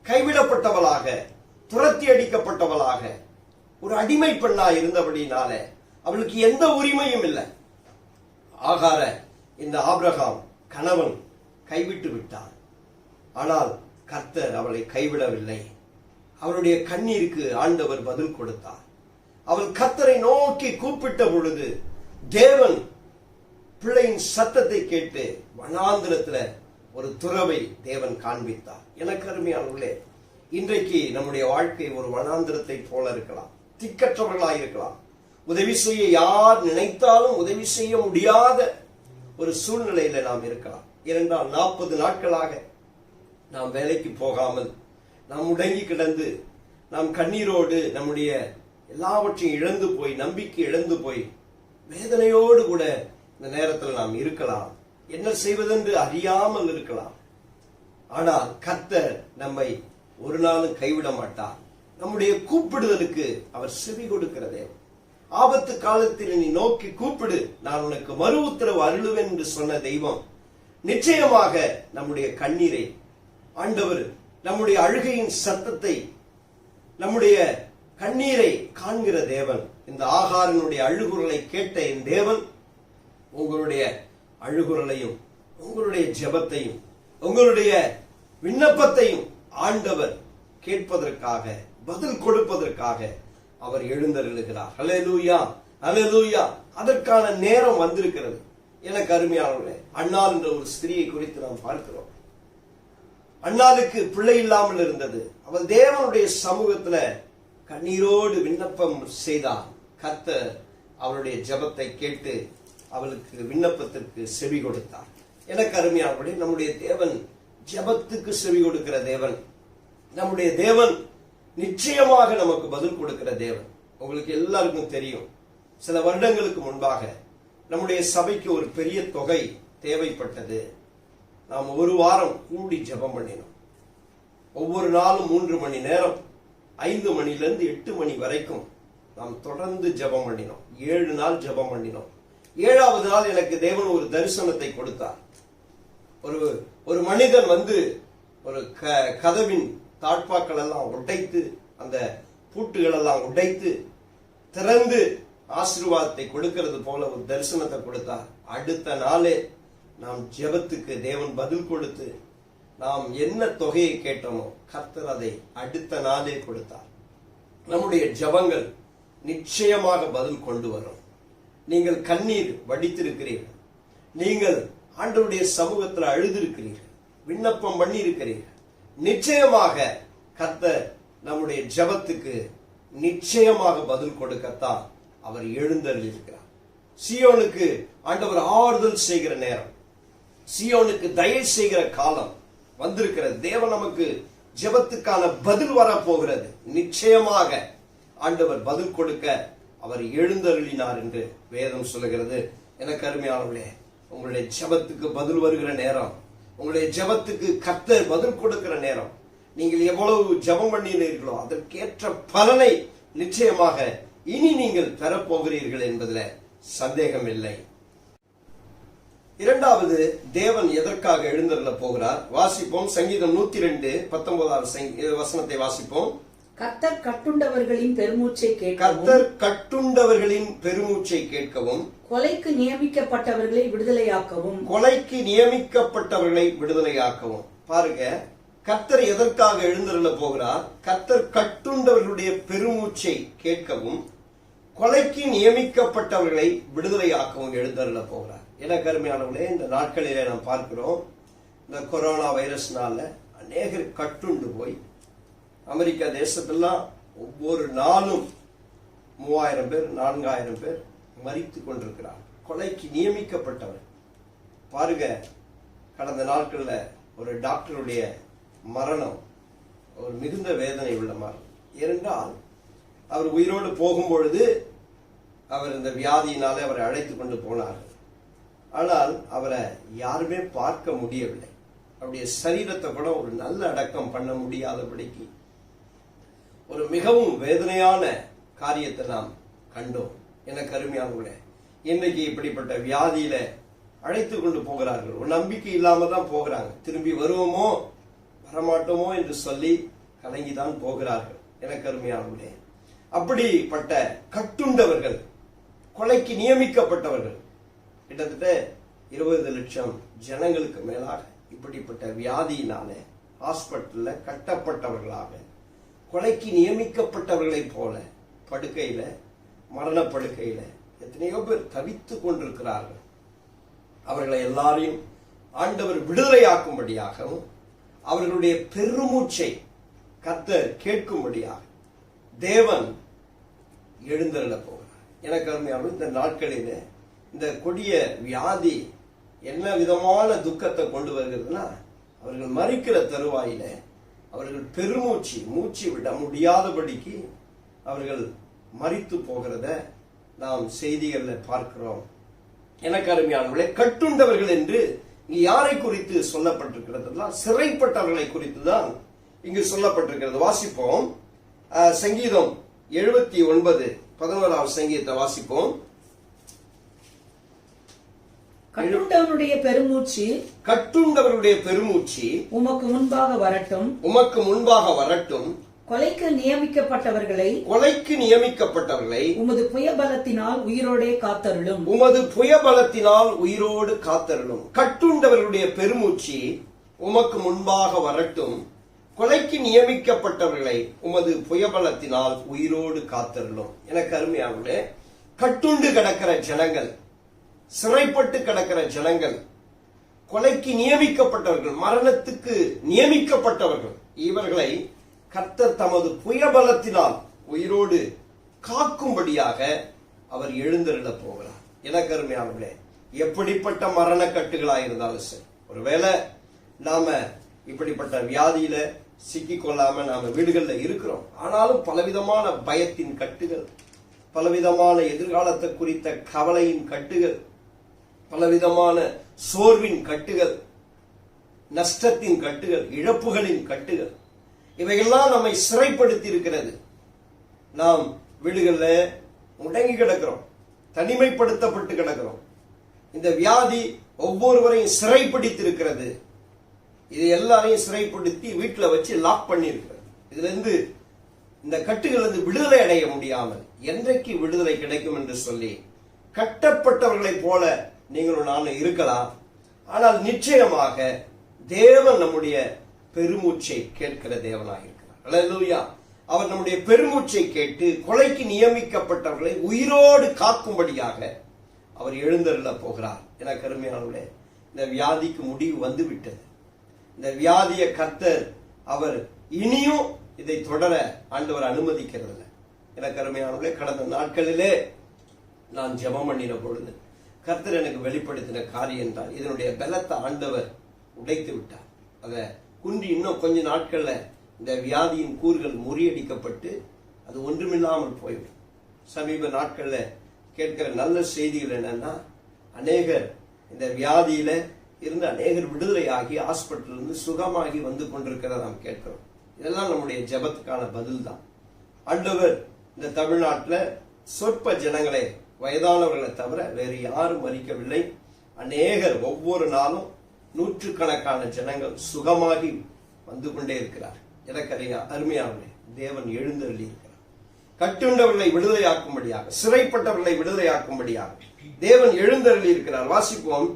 கைவிடப்பட்டவளாக, துரத்தி அடிக்கப்பட்டவளாக, ஒரு அடிமை பெண்ணாய் இருந்தபடினால அவளுக்கு எந்த உரிமையும் இல்லை. ஆகார இந்த ஆபிரகாம் கணவன் கைவிட்டு விட்டார். ஆனால் கர்த்தர் அவளை கைவிடவில்லை. அவளுடைய கண்ணீருக்கு ஆண்டவர் பதில் கொடுத்தார். அவள் கர்த்தரை நோக்கி கூப்பிட்ட பொழுது தேவன் பிள்ளையின் சத்தத்தை கேட்டு வனாந்திரத்துல ஒரு துறவை தேவன் காண்பித்தார். எனக்கு அருமையானவர்களே, இன்றைக்கு நம்முடைய வாழ்க்கை ஒரு வனாந்திரத்தை போல இருக்கலாம். திக்கற்றவர்களாய் இருக்கலாம். உதவி செய்ய யார் நினைத்தாலும் உதவி செய்ய முடியாத ஒரு சூழ்நிலையில நாம் இருக்கலாம். ஏனென்றால் 40 நாட்களாக நாம் வேலைக்கு போகாமல் நாம் முடங்கி கிடந்து நாம் கண்ணீரோடு நம்முடைய எல்லாவற்றையும் இழந்து போய், நம்பிக்கை இழந்து போய், வேதனையோடு கூட இந்த நேரத்தில் நாம் இருக்கலாம். என்ன செய்வதென்று அறியாமல் இருக்கலாம். ஆனால் கர்த்தர் நம்மை ஒரு நாளும் கைவிட மாட்டார். நம்முடைய கூப்பிடுதலுக்கு அவர் செவி கொடுக்கிற தேவன். ஆபத்து காலத்தில் நீ நோக்கி கூப்பிடு, நான் உனக்கு மறு உத்தரவு அருளுவேன் என்று சொன்ன தெய்வம் நிச்சயமாக நம்முடைய கண்ணீரை, ஆண்டவர் நம்முடைய அழுகையின் சத்தத்தை, நம்முடைய கண்ணீரை காண்கிற தேவன். இந்த ஆகாரனுடைய அழுகுரலை கேட்ட என் தேவன் உங்களுடைய அழுகுரலையும் உங்களுடைய ஜெபத்தையும் உங்களுடைய விண்ணப்பத்தையும் ஆண்டவர் கேட்பதற்காக, பதில் கொடுப்பதற்காக அவர் எழுந்தருளுகிறார். ஹல்லேலூயா, ஹல்லேலூயா. அதற்கான நேரம் வந்திருக்கிறது. எனக்கு அருமையானவர்களே, அன்னாள் என்ற ஒரு ஸ்திரியை குறித்து நாம் பார்க்கிறோம். அன்னாளுக்கு பிள்ளை இல்லாமல் இருந்தது. அவள் தேவனுடைய சமூகத்துல கண்ணீரோடு விண்ணப்பம் செய்தார். கர்த்தர் அவளுடைய ஜெபத்தை கேட்டு அவளுக்கு விண்ணப்பத்திற்கு செவி கொடுத்தார். எனக்கு அருமையானவர்களே, நம்முடைய தேவன் ஜெபத்துக்கு செவி கொடுக்கிற தேவன். நம்முடைய தேவன் நிச்சயமாக நமக்கு பதில் கொடுக்கிற தேவன். உங்களுக்கு எல்லாருக்கும் தெரியும், சில வருடங்களுக்கு முன்பாக நம்முடைய சபைக்கு ஒரு பெரிய தொகை தேவைப்பட்டது. நாம் ஒரு வாரம் கூடி ஜெபம் பண்ணினோம். ஒவ்வொரு நாளும் 3 மணி நேரம், 5 மணிலிருந்து 8 மணி வரைக்கும் நாம் தொடர்ந்து ஜெபம் பண்ணினோம். 7 நாள் ஜெபம் பண்ணினோம். 7வது நாள் எனக்கு தேவன் ஒரு தரிசனத்தை கொடுத்தார். ஒரு மனிதன் வந்து ஒரு கதவின் தாழ்பாக்கள் எல்லாம் உடைத்து, அந்த பூட்டுகள் எல்லாம் உடைத்து திறந்து ஆசீர்வாதத்தை கொடுக்கிறது போல ஒரு தரிசனத்தை கொடுத்தார். அடுத்த நாளே நாம் ஜெபத்துக்கு தேவன் பதில் கொடுத்து, நாம் என்ன தொகையை கேட்டோமோ கர்த்தர் அதை அடுத்த நாளே கொடுத்தார். நம்முடைய ஜெபங்கள் நிச்சயமாக பதில் கொண்டு வரும். நீங்கள் கண்ணீர் வடித்திருக்கிறீர்கள், நீங்கள் ஆண்டவருடைய சமூகத்தில் அழுதிருக்கிறீர்கள், விண்ணப்பம் பண்ணி இருக்கிறீர்கள். நிச்சயமாக கர்த்தர் நம்முடைய ஜெபத்துக்கு நிச்சயமாக பதில் கொடுக்கத்தான் அவர் எழுந்தருளியிருக்கிறார். சீயோனுக்கு ஆண்டவர் ஆறுதல் செய்கிற நேரம், சீயோனுக்கு தயவு செய்கிற காலம் வந்திருக்கிறது. தேவன் நமக்கு ஜெபத்துக்கான பதில் வரப்போகிறது. நிச்சயமாக ஆண்டவர் பதில் கொடுக்க அவர் எழுந்தருளினார் என்று வேதம் சொல்லுகிறது. எனக்கு அருமையானவர்களே, உங்களுடைய ஜெபத்துக்கு பதில் வருகிற நேரம், உங்களுடைய ஜெபத்துக்கு கர்த்தர் பதில் கொடுக்கிற நேரம், நீங்கள் எவ்வளவு ஜெபம் பண்ணினீர்களோ அதற்கேற்ற பலனை நிச்சயமாக இனி நீங்கள் பெறப்போகிறீர்கள் என்பதில் சந்தேகம் இல்லை. இரண்டாவது, தேவன் எதற்காக எழுந்தருள போகிறார்? வாசிப்போம். சங்கீதம் 102 19வது வசனத்தை வாசிப்போம். கர்த்தர் கட்டுண்டவர்களின் பெருமூச்சை கேட்கவும், கர்த்தர் கட்டுண்டவர்களின் பெருமூச்சை கேட்கவும், கொலைக்கு நியமிக்கப்பட்டவர்களை விடுதலையாக்கவும், கொலைக்கு நியமிக்கப்பட்டவர்களை விடுதலையாக்கவும். பாருங்க, கர்த்தர் எதற்காக எழுந்தருள போகிறார்? கர்த்தர் கட்டுண்டவர்களுடைய பெருமூச்சை கேட்கவும், கொலைக்கு நியமிக்கப்பட்டவர்களை விடுதலையாக்கவும் எழுந்தருள போகிறார். எனக்கு அருமையானவர்களே, இந்த நாட்களிலே நாம் பார்க்கிறோம், இந்த கொரோனா வைரஸ்னால அநேகர் கட்டுண்டு போய் அமெரிக்கா தேசத்தெல்லாம் ஒவ்வொரு நாளும் 3000 பேர் 4000 பேர் மரித்து கொண்டிருக்கிறார். கொலைக்கு நியமிக்கப்பட்டவர். பாருங்க, கடந்த நாட்கள்ல ஒரு டாக்டருடைய மரணம் ஒரு மிகுந்த வேதனை உள்ள மரணம். ஏனென்றால் அவர் உயிரோடு போகும்பொழுது அவர் இந்த வியாதியினாலே அவரை அழைத்து கொண்டு போனார்கள். ஆனால் அவரை யாருமே பார்க்க முடியவில்லை. அவருடைய சரீரத்தை கூட ஒரு நல்ல அடக்கம் பண்ண முடியாதபடிக்கு ஒரு மிகவும் வேதனையான காரியத்தை நாம் கண்டோம். எனக்கு அருமையானவர்களே, இன்றைக்கு இப்படிப்பட்ட வியாதியில அழைத்து கொண்டு போகிறார்கள். ஒரு நம்பிக்கை இல்லாம தான் போகிறாங்க. திரும்பி வருவோமோ வரமாட்டோமோ என்று சொல்லி கலங்கிதான் போகிறார்கள். எனக்கு அருமையானவர்களே, அப்படிப்பட்ட கட்டுண்டவர்கள், கொலைக்கு நியமிக்கப்பட்டவர்கள், கிட்டத்தட்ட 20 லட்சம் ஜனங்களுக்கு மேலாக இப்படிப்பட்ட வியாதியினாலே ஹாஸ்பிட்டல்ல கட்டப்பட்டவர்களாக, கொலைக்கு நியமிக்கப்பட்டவர்களை போல படுக்கையில, மரணப்படுக்கையில எத்தனையோ பேர் தவித்துக் கொண்டிருக்கிறார்கள். அவர்களை எல்லாரையும் ஆண்டவர் விடுதலையாக்கும்படியாகவும் அவர்களுடைய பெருமூச்சை கர்த்தர் கேட்கும்படியாக தேவன் எழுந்தருள போகிறார். எனக்கு அருமையான இந்த நாட்களிலே இந்த கொடிய வியாதி என்ன விதமான துக்கத்தை கொண்டு வருகிறதுனா, அவர்கள் மரிக்கிற தருவாயில அவர்கள் பெருமூச்சு மூச்சு விட முடியாதபடிக்கு அவர்கள் மரித்து போகிறத நாம் செய்திகள்ல பார்க்கிறோம். எனக்கு அருமையானவர்களே, கட்டுண்டவர்கள் என்று இங்கு யாரை குறித்து சொல்லப்பட்டிருக்கிறது? சிறைப்பட்டவர்களை குறித்து தான் இங்கு சொல்லப்பட்டிருக்கிறது. வாசிப்போம். சங்கீதம் 79 11வது சங்கீதத்தை வாசிப்போம். கட்டுண்டவனுடைய பெருமூச்சு கட்டுண்டவருடைய பெருமூச்சு உமக்கு முன்பாக வரட்டும். உமக்கு முன்பாக வரட்டும். கொலைக்கு நியமிக்கப்பட்டவர்களை உமது புயபலத்தினால் உயிரோடே காத்தருளும். உமது புயபலத்தினால் உயிரோடு காத்தருளும். கட்டுண்டவர்களுடைய பெருமூச்சு உமக்கு முன்பாக வரட்டும். கொலைக்கு நியமிக்கப்பட்டவர்களை உமது புயபலத்தினால் உயிரோடு காத்தருளும். எனக்கு அருமையானவர்களே, கட்டுண்டு கிடக்கிற ஜனங்கள், சிறைப்பட்டு கிடக்கிற ஜனங்கள், கொலைக்கு நியமிக்கப்பட்டவர்கள், மரணத்துக்கு நியமிக்கப்பட்டவர்கள், இவர்களை கர்த்தர் தமது புயபலத்தினால் உயிரோடு காக்கும்படியாக அவர் எழுந்தருள போகிறார். எனக்கு அருமையானவர்களே, எப்படிப்பட்ட மரண கட்டுகளாயிருந்தாலும் சரி, ஒருவேளை நாம இப்படிப்பட்ட வியாதியில சிக்கிக் கொள்ளாம நாம வீடுகள்ல இருக்கிறோம். ஆனாலும் பலவிதமான பயத்தின் கட்டுகள், பலவிதமான எதிர்காலத்தை குறித்த கவலையின் கட்டுகள், பலவிதமான சோர்வின் கட்டுகள், நஷ்டத்தின் கட்டுகள், இழப்புகளின் கட்டுகள், இவையெல்லாம் நம்மை சிறைப்படுத்தி இருக்கிறது. நாம் வீடுகள்ல முடங்கி கிடக்கிறோம், தனிமைப்படுத்தப்பட்டு கிடக்கிறோம். இந்த வியாதி ஒவ்வொருவரையும் சிறைப்படுத்தி இருக்கிறது. இது எல்லாரையும் சிறைப்படுத்தி வீட்டுல வச்சு லாக் பண்ணி இருக்கிறது. இதுல இருந்து, இந்த கட்டுகள் இருந்து விடுதலை அடைய முடியாமல் என்றைக்கு விடுதலை கிடைக்கும் என்று சொல்லி கட்டப்பட்டவர்களை போல நீங்களும் நானும் இருக்கலாம். ஆனால் நிச்சயமாக தேவன் நம்முடைய பெருமூச்சை கேட்கிற தேவனாக இருக்கிறார். அல்லேலூயா. அவர் நம்முடைய பெருமூச்சை கேட்டு கொலைக்கு நியமிக்கப்பட்டவர்களை உயிரோடு காக்கும்படியாக அவர் எழுந்தருள போகிறார். எனக்கு அருமையானவர்களே, இந்த வியாதிக்கு முடிவு வந்து விட்டது. இந்த வியாதிய கர்த்தர் அவர் இனியும் இதை தொடர ஆண்டவர் அனுமதிக்கிறது. எனக்கு அருமையானவர்களே, கடந்த நாட்களிலே நான் ஜெபம் பண்ணின பொழுது கர்த்தர் எனக்கு வெளிப்படுத்தின காரியம் தான், இதனுடைய பலத்தை ஆண்டவர் உடைத்து விட்டார். அதை குன்றி இன்னும் கொஞ்ச நாட்கள்ல இந்த வியாதியின் கூறுகள் முறியடிக்கப்பட்டு அது ஒன்றுமில்லாமல் போய்விடும். சமீப நாட்கள்ல கேட்கிற நல்ல செய்திகள் என்னன்னா, அநேகர் இந்த வியாதியில இருந்து அநேகர் விடுதலை ஆகி ஹாஸ்பிட்டல் இருந்து சுகமாகி வந்து கொண்டிருக்கிறத நாம் கேட்கிறோம். இதெல்லாம் நம்முடைய ஜெபத்துக்கான பதில் தான். ஆண்டவர் இந்த தமிழ்நாட்டில் சொற்ப ஜனங்களே, வயதானவர்களை தவிர வேறு யாரும் மறிக்கவில்லை. அநேகர் ஒவ்வொரு நாளும் நூற்றுக்கணக்கான ஜனங்கள் சுகமாகி வந்து கொண்டே இருக்கிறார். எனக்கு அருமையானவர்களே, தேவன் எழுந்தருளி இருக்கிறார். கட்டுண்டவர்களை விடுதலையாக்கும்படியாக, சிறைப்பட்டவர்களை விடுதலையாக்கும்படியாக தேவன் எழுந்தருளி இருக்கிறார். வாசிப்போம்.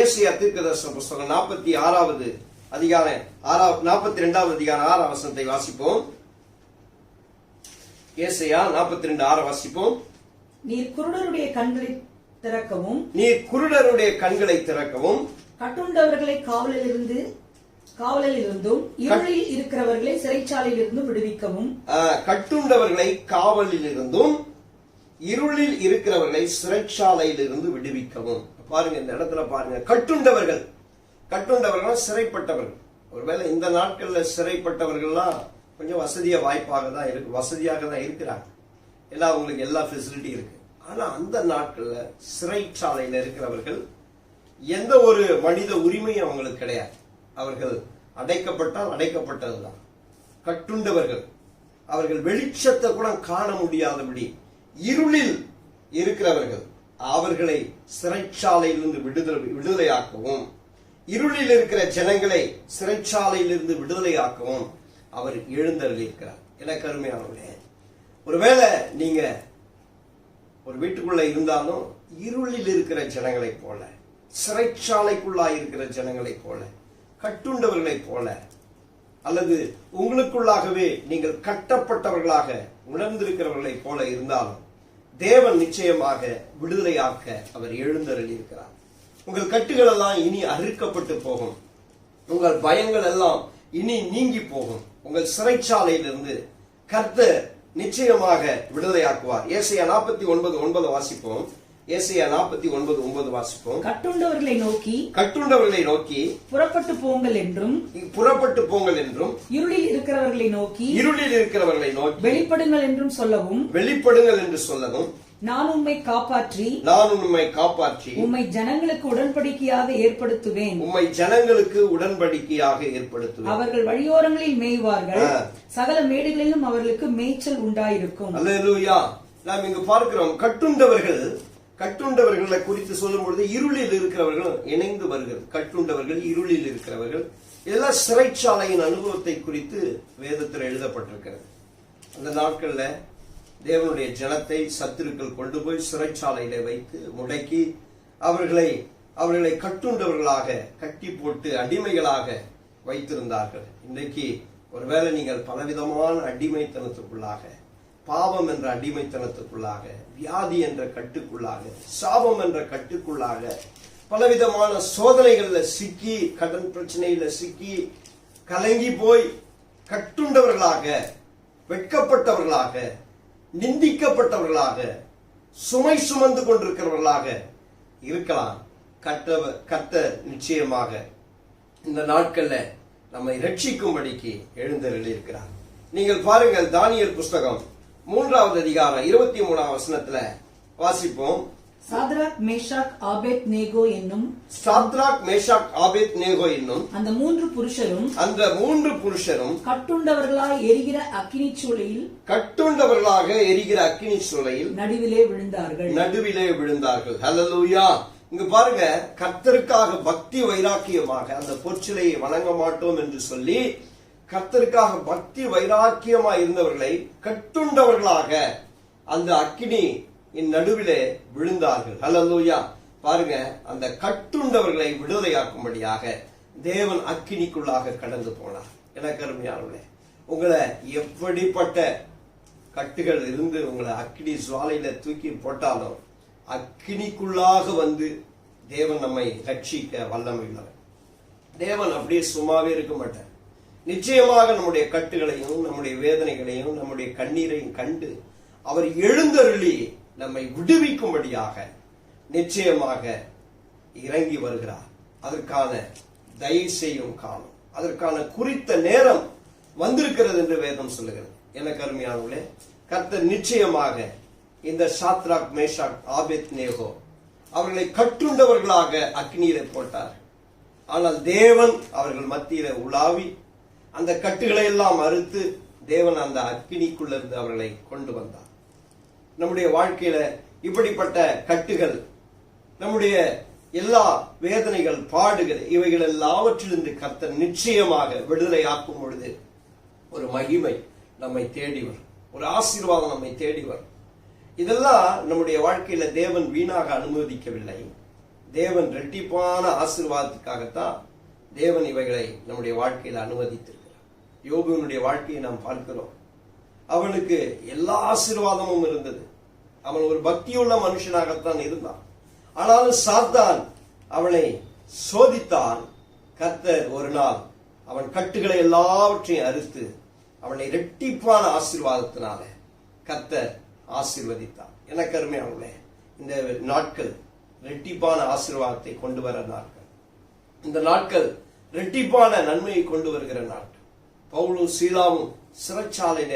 ஏசாயா தீர்க்கதரிசன புத்தகம் 42வது அதிகாரம் 6வது வசனத்தை வாசிப்போம். ஏசாயா 42:6 வாசிப்போம். நீர் குருடருடைய கண்களை திறக்கவும், கட்டுண்டவர்களை காவலிலிருந்தும் இருளில் இருக்கிறவர்களை சிறைச்சாலையில் இருந்தும் விடுவிக்கவும். கட்டுண்டவர்களை காவலிலிருந்தும் இருளில் இருக்கிறவர்களை சிறைச்சாலையில் இருந்து விடுவிக்கவும். பாருங்க, இந்த இடத்துல பாருங்க, கட்டுண்டவர்கள் சிறைப்பட்டவர்கள். ஒருவேளை இந்த நாட்கள்ல சிறைப்பட்டவர்கள்லாம் கொஞ்சம் வசதியாக தான் இருக்கிறாங்க. எல்லாம் அவங்களுக்கு எல்லா ஃபெசிலிட்டி இருக்கு. ஆனா அந்த நாட்கள்ல சிறைச்சாலையில இருக்கிறவர்கள் எந்த ஒரு மனித உரிமையும் அவங்களுக்கு கிடையாது. அவர்கள் அடைக்கப்பட்டால் அடைக்கப்பட்டதுதான். கட்டுண்டவர்கள் அவர்கள் வெளிச்சத்தை கூட காண முடியாதபடி இருளில் இருக்கிறவர்கள், அவர்களை சிறைச்சாலையிலிருந்து விடுதலையாக்கவும், இருளில் இருக்கிற ஜனங்களை சிறைச்சாலையிலிருந்து விடுதலையாக்கவும் அவர் எழுந்தருளி இருக்கிறார். எனக்கு அருமையானவர்களே, ஒருவேளை நீங்க ஒரு வீட்டுக்குள்ள இருந்தாலும் இருளில் இருக்கிற ஜனங்களை போல, சிறைச்சாலைக்குள்ளாய் இருக்கிற ஜனங்களை போல, கட்டுண்டவர்களை போல, அல்லது உங்களுக்குள்ளாகவே நீங்கள் கட்டப்பட்டவர்களாக உணர்ந்திருக்கிறவர்களை போல இருந்தாலும் தேவன் நிச்சயமாக விடுதலையாக்க அவர் எழுந்தருளி இருக்கிறார். உங்கள் கட்டுகள் எல்லாம் இனி அறுக்கப்பட்டு போகும். உங்கள் பயங்கள் எல்லாம் இனி நீங்கி போகும். உங்கள் சிறைச்சாலையிலிருந்து கர்த்தர் நிச்சயமாக விடுதலையாக்குவார். ஏசாயா 49:9 வாசிப்போம். ஏசாயா 49:9 வாசிப்போம். கட்டுண்டவர்களை நோக்கி கட்டுண்டவர்களை நோக்கி புறப்பட்டு போங்கள் என்றும், புறப்பட்டு போங்கள் என்றும், இருளில் இருக்கிறவர்களை நோக்கி இருளில் இருக்கிறவர்களை நோக்கி வெளிப்படுங்கள் என்றும் சொல்லவும், வெளிப்படுங்கள் என்று சொல்லவும், நான் உம்மை காப்பாற்றி நான் உம்மை காப்பாற்றி உம்மை ஜனங்களுக்கு உடன்படிக்கையாக ஏற்படுத்துவேன். உம்மை ஜனங்களுக்கு உடன்படிக்கையாக ஏற்படுத்துவேன். அவர்கள் வழியோரங்களில் மேய்வார்கள், சகல மேடுகளிலும் அவர்களுக்கு மேய்ச்சல் உண்டாயிருக்கும். அல்லேலூயா. நாம் இங்கு பார்க்கிறோம், கட்டுண்டவர்களை குறித்து சொல்லும் பொழுது இருளில் இருக்கிறவர்கள் இணைந்து வருகிறது. கட்டுண்டவர்கள், இருளில் இருக்கிறவர்கள், இதெல்லாம் சிறைச்சாலையின் அனுபவத்தை குறித்து வேதத்தில் எழுதப்பட்டிருக்கிறது. அந்த நாட்கள்ல தேவனுடைய ஜனத்தை சத்துருக்கள் கொண்டு போய் சிறைச்சாலையில வைத்து முடக்கி அவர்களை கட்டுண்டவர்களாக கட்டி போட்டு அடிமைகளாக வைத்திருந்தார்கள். இன்றைக்கு ஒருவேளை நீங்கள் பலவிதமான அடிமைத்தனத்துக்குள்ளாக, பாவம் என்ற அடிமைத்தனத்துக்குள்ளாக, வியாதி என்ற கட்டுக்குள்ளாக, சாபம் என்ற கட்டுக்குள்ளாக, பலவிதமான சோதனைகள்ல சிக்கி, கடன் பிரச்சனையில சிக்கி கலங்கி போய் கட்டுண்டவர்களாக, வெட்கப்பட்டவர்களாக, நிந்திக்கப்பட்டவர்களாக, சுமை சுமந்து கொண்டிருக்கிறவர்களாக இருக்கலாம். கர்த்தர் நிச்சயமாக இந்த நாட்கள்ல நம்மை ரட்சிக்கும்படிக்கு எழுந்தருளியிருக்கிறார். நீங்கள் பாருங்கள், தானியேல் புஸ்தகம் 3வது அதிகாரம் 23ஆம் வசனத்துல வாசிப்போம். சாத்ராக் மேஷாக் ஆபேத் நேகோ என்னும் அந்த மூன்று புருஷரும் கட்டுண்டவர்களாக எரிகிற அக்கினி சூளையில் நடுவிலே விழுந்தார்கள். ஹல்லேலூயா. இங்க பாருங்க, கர்த்தருக்காக பக்தி வைராக்கியமாக அந்த பொற்சிலையை வணங்க மாட்டோம் என்று சொல்லி கர்த்தருக்காக பக்தி வைராக்கியமா இருந்தவர்களை கட்டுண்டவர்களாக அந்த அக்கினி நடுவிலே விழுந்தார்கள். ஹல்லேலூயா. பாருங்க, அந்த கட்டுண்டவர்களை விடுதலையாக்கும்படியாக தேவன் அக்கினிக்குள்ளாக கடந்து போனார். எனக்கு அருமையானவர்களே, உங்களை எப்படிப்பட்ட கட்டுகள் இருந்து உங்களை அக்கினி ஜுவாலையில தூக்கி போட்டாலும் அக்கினிக்குள்ளாக வந்து தேவன் நம்மை ரட்சிக்க வல்லமையுள்ளவர். தேவன் அப்படியே சும்மாவே இருக்க மாட்டார். நிச்சயமாக நம்முடைய கட்டுகளையும் நம்முடைய வேதனைகளையும் நம்முடைய கண்ணீரையும் கண்டு அவர் எழுந்தருளி நம்மை விடுவிக்கும்படியாக நிச்சயமாக இறங்கி வருகிறார். அதற்கான தயவு செய்யும் காலம், அதற்கான குறித்த நேரம் வந்திருக்கிறது என்று வேதம் சொல்லுகிறது. எனக்கு அருமையானவர்களே, கர்த்தர் நிச்சயமாக இந்த சாத்ராக் மேஷாக் ஆபேத் நேகோ அவர்களை கட்டுண்டவர்களாக அக்னியிலே போட்டார். ஆனால் தேவன் அவர்கள் மத்தியில உலாவி அந்த கட்டுகளை எல்லாம் அறுத்து தேவன் அந்த அக்னிக்குள்ளிருந்து அவர்களை கொண்டு வந்தார். நம்முடைய வாழ்க்கையில இப்படிப்பட்ட கட்டுகள், நம்முடைய எல்லா வேதனைகள், பாடுகள், இவைகள் எல்லாவற்றிலிருந்து கர்த்தர் நிச்சயமாக விடுதலை ஆக்கும் பொழுது ஒரு மகிமை நம்மை தேடி வரும், ஒரு ஆசீர்வாதம் நம்மை தேடி வரும். இதெல்லாம் நம்முடைய வாழ்க்கையில தேவன் வீணாக அனுமதிக்கவில்லை. தேவன் இரட்டிப்பான ஆசீர்வாதத்துக்காகத்தான் தேவன் இவைகளை நம்முடைய வாழ்க்கையில அனுமதித்திருக்கிறார். யோபுவினுடைய வாழ்க்கையை நாம் பார்க்கிறோம். அவனுக்கு எல்லா ஆசீர்வாதமும் இருந்தது. அவன் ஒரு பக்தியுள்ள மனுஷனாகத்தான் இருந்தான். ஆனாலும் சாத்தான் அவனை சோதித்தான். கர்த்தர் ஒரு நாள் அவன் கட்டுகளை எல்லாவற்றையும் அறுத்து அவனை இரட்டிப்பான ஆசீர்வாதத்தினால கர்த்தர் ஆசீர்வதித்தார். எனக்கு அருமையானவர்களே, இந்த நாட்கள் இரட்டிப்பான ஆசீர்வாதத்தை கொண்டு வர நாட்கள். இந்த நாட்கள் இரட்டிப்பான நன்மையை கொண்டு வருகிற நாட்கள். பவுலும் சீலாவும் சிறைச்சாலையில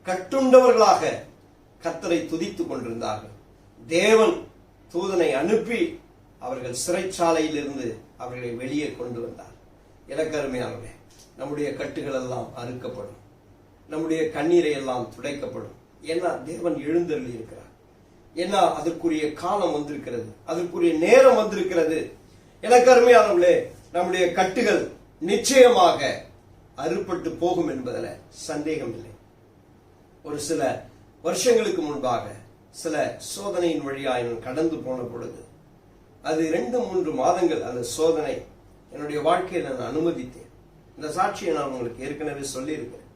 கட்டுண்டவர்களாக கர்த்தரை துதித்துக் கொண்டிருந்தார்கள். தேவன் தூதனை அனுப்பி அவர்கள் சிறைச்சாலையில் இருந்து அவர்களை வெளியே கொண்டு வந்தார். எனக்கு அருமையானவர்களே, நம்முடைய கட்டுகள் எல்லாம் அறுக்கப்படும், நம்முடைய கண்ணீரை எல்லாம் துடைக்கப்படும். ஏன்னா தேவன் எழுந்தருளி இருக்கிறார். ஏன்னா அதற்குரிய காலம் வந்திருக்கிறது, அதற்குரிய நேரம் வந்திருக்கிறது. எனக்கு அருமையானவர்களே, நம்முடைய கட்டுகள் நிச்சயமாக அறுபட்டு போகும் என்பதில் சந்தேகம் இல்லை. ஒரு சில வருஷங்களுக்கு முன்பாக சில சோதனையின் வழியாக கடந்து போன பொழுது, அது 2-3 மாதங்கள் அந்த சோதனை என்னுடைய வாழ்க்கையில் நான் அனுமதித்தேன். இந்த சாட்சியை நான் உங்களுக்கு ஏற்கனவே சொல்லியிருக்கிறேன்.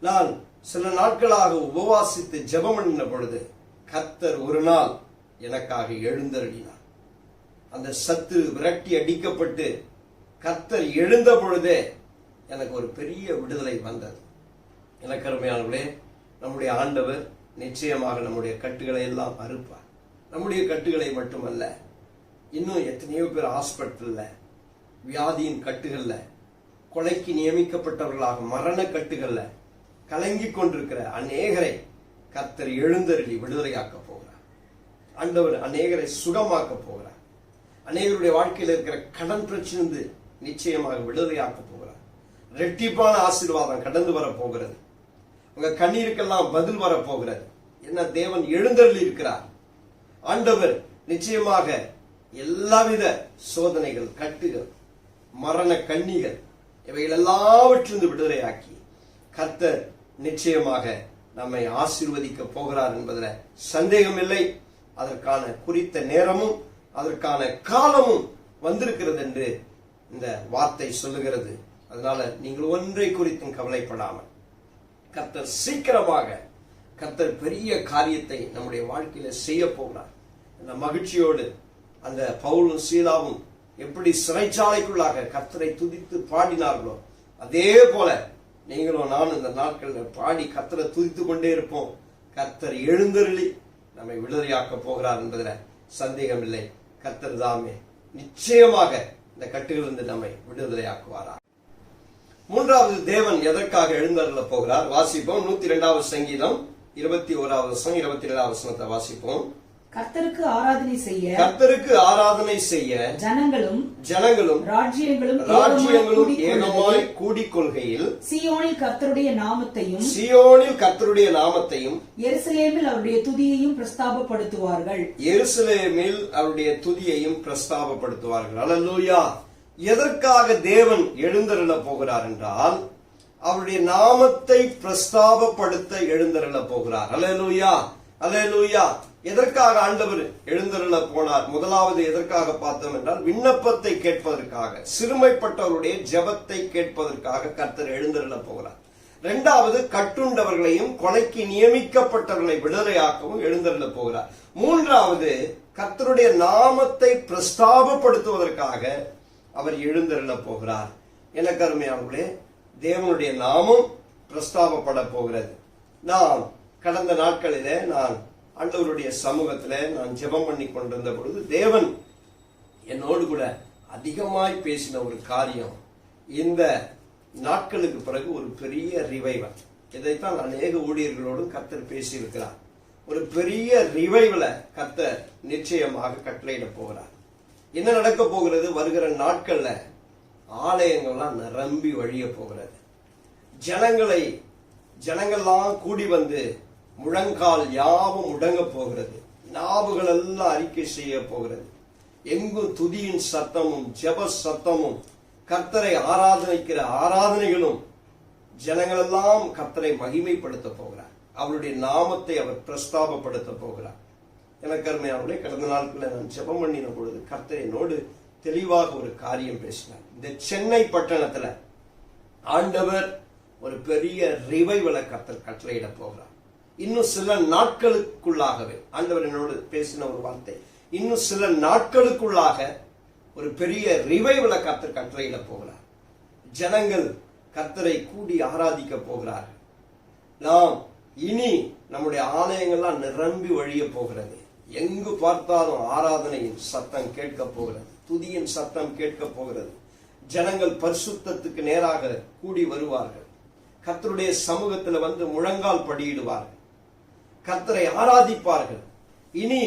நான் சில நாட்களாக உபவாசித்து ஜெபம் பண்ணின பொழுது கர்த்தர் ஒரு நாள் எனக்காக எழுந்தருளினார். அந்த சத்து விரட்டி அடிக்கப்பட்டு கர்த்தர் எழுந்த பொழுதே எனக்கு ஒரு பெரிய விடுதலை வந்தது. எனக்கு அருமையானவர்களே, நம்முடைய ஆண்டவர் நிச்சயமாக நம்முடைய கட்டுகளை எல்லாம் அறுப்பார். நம்முடைய கட்டுகளை மட்டுமல்ல, இன்னும் எத்தனையோ பேர் ஹாஸ்பிட்டல்ல வியாதியின் கட்டுகள்ல, கொலைக்கு நியமிக்கப்பட்டவர்களாக மரண கட்டுகள்ல கலங்கிக் கொண்டிருக்கிற அநேகரை கர்த்தர் எழுந்தருளி விடுதலையாக்க போகிறார். ஆண்டவர் அநேகரை சுகமாக்க போகிறார். அநேகருடைய வாழ்க்கையில் இருக்கிற கடன் பிரச்சனை நிச்சயமாக விடுதலையாக்க போகிறார். இரட்டிப்பான ஆசீர்வாதம் கடந்து வர போகிறது. உங்க கண்ணீருக்கெல்லாம் பதில் வர போகிறது. என்ன, தேவன் எழுந்தருளி இருக்கிறார். ஆண்டவர் நிச்சயமாக எல்லாவித சோதனைகள், கட்டுகள், மரண கண்ணிகள் இவைகள் எல்லாவற்றிலிருந்து விடுதலையாக்கி கர்த்தர் நிச்சயமாக நம்மை ஆசீர்வதிக்க போகிறார் என்பதில் சந்தேகம் இல்லை. அதற்கான குறித்த நேரமும் அதற்கான காலமும் வந்திருக்கிறது என்று இந்த வார்த்தை சொல்லுகிறது. அதனால நீங்கள் ஒன்றை குறித்தும் கவலைப்படாமல், கர்த்தர் சீக்கிரமாக கர்த்தர் பெரிய காரியத்தை நம்முடைய வாழ்க்கையில செய்ய போகிறார். அந்த மகிழ்ச்சியோடு அந்த பவுலும் சீலாவும் எப்படி சிறைச்சாலைக்குள்ளாக கர்த்தரை துதித்து பாடினார்களோ, அதே போல நீங்களும் நானும் இந்த நாட்களில் பாடி கர்த்தரை துதித்து கொண்டே இருப்போம். கர்த்தர் எழுந்தருளி நம்மை விடுதலையாக்க போகிறார் என்பதில் சந்தேகம் இல்லை. கர்த்தர் தாமே நிச்சயமாக இந்த கட்டுகளிலிருந்து நம்மை விடுதலையாக்குவாரா. மூன்றாவது, தேவன் எதற்காக எழுந்தருள போகிறார் வாசிப்போம். 102வது சங்கீதம் 21வது வசனம் 22வது வசனத்தை வாசிப்போம். கர்த்தருக்கு ஆராதனை செய்ய, கர்த்தருக்கு ஆராதனை செய்ய ஜனங்களும் ராஜ்யங்களும் ஏகமாய் கூடிக்கொள்கையில் சீயோனில் கர்த்தருடைய நாமத்தையும் எருசலேமில் அவருடைய துதியையும் பிரஸ்தாபப்படுத்துவார்கள். அல்லேலூயா. எதற்காக தேவன் எழுந்தருள போகிறார் என்றால், அவருடைய நாமத்தை பிரஸ்தாபப்படுத்த எழுந்தருள போகிறார். அல்லேலூயா, அல்லேலூயா. எதற்காக ஆண்டவர் எழுந்தருள போனார்? முதலாவது எதற்காக பார்த்தோம் என்றால், விண்ணப்பத்தை கேட்பதற்காக, சிறுமைப்பட்டவருடைய ஜெபத்தை கேட்பதற்காக கர்த்தர் எழுந்தருள போகிறார். இரண்டாவது, கட்டுண்டவர்களையும் கொலைக்கு நியமிக்கப்பட்டவர்களை விடுதலையாக்கவும் எழுந்தருள போகிறார். மூன்றாவது, கர்த்தருடைய நாமத்தை பிரஸ்தாபப்படுத்துவதற்காக அவர் எழுந்தருள போகிறார். எனக்கு அருமையானவர்களே, தேவனுடைய நாமம் பிரஸ்தாபப்பட போகிறது. நான் கடந்த நாட்களிலே நான் ஆண்டவருடைய சமூகத்திலே நான் ஜெபம் பண்ணி கொண்டிருந்த பொழுது தேவன் என்னோடு கூட அதிகமாய் பேசின ஒரு காரியம், இந்த நாட்களுக்கு பிறகு ஒரு பெரிய ரிவைவல். இதைத்தான் அநேக ஊழியர்களோடும் கர்த்தர் பேசியிருக்கிறார். ஒரு பெரிய ரிவைவலை கர்த்தர் நிச்சயமாக கட்டளையிட போகிறார். என்ன நடக்க போகிறது? வருகிற நாட்கள்ல ஆலயங்கள்லாம் நிரம்பி வழிய போகிறது. ஜனங்கள்லாம் கூடி வந்து முழங்கால் யாவும் முடங்க போகிறது. நாவுகள் எல்லாம் அறிக்கை செய்ய போகிறது. எங்கும் துதியின் சத்தமும் ஜெப சத்தமும், கர்த்தரை ஆராதனைக்கிற ஆராதனைகளும், ஜனங்கள் எல்லாம் கர்த்தரை மகிமைப்படுத்த போகிறார். அவருடைய நாமத்தை அவர் பிரஸ்தாபப்படுத்த போகிறார். எனக்கு அருமையானவர்களே, கடந்த நாட்களில் நான் ஜெபம் பண்ணின பொழுது கர்த்தர் என்னோடு தெளிவாக ஒரு காரியம் பேசினார். இந்த சென்னை பட்டணத்துல ஆண்டவர் ஒரு பெரிய ரிவைவலை கர்த்தர் கட்டளையிட போகிறார். இன்னும் சில நாட்களுக்குள்ளாகவே ஆண்டவர் என்னோடு பேசின ஒரு வார்த்தை, இன்னும் சில நாட்களுக்குள்ளாக ஒரு பெரிய ரிவைவலை கர்த்தர் கட்டளையிட போகிறார். ஜனங்கள் கர்த்தரை கூடி ஆராதிக்க போகிறார்கள். நாம் இனி நம்முடைய ஆலயங்கள்லாம் நிரம்பி வழிய போகிறது. எங்கு பார்த்தாலும் ஆராதனையின் சத்தம் கேட்க போகிறது, துதியின் சத்தம் கேட்க போகிறது. ஜனங்கள் பரிசுத்தத்துக்கு நேராக கூடி வருவார்கள். கர்த்தருடைய சமூகத்தில் வந்து முழங்கால் படியிடுவார்கள், கர்த்தரை ஆராதிப்பார்கள். இனி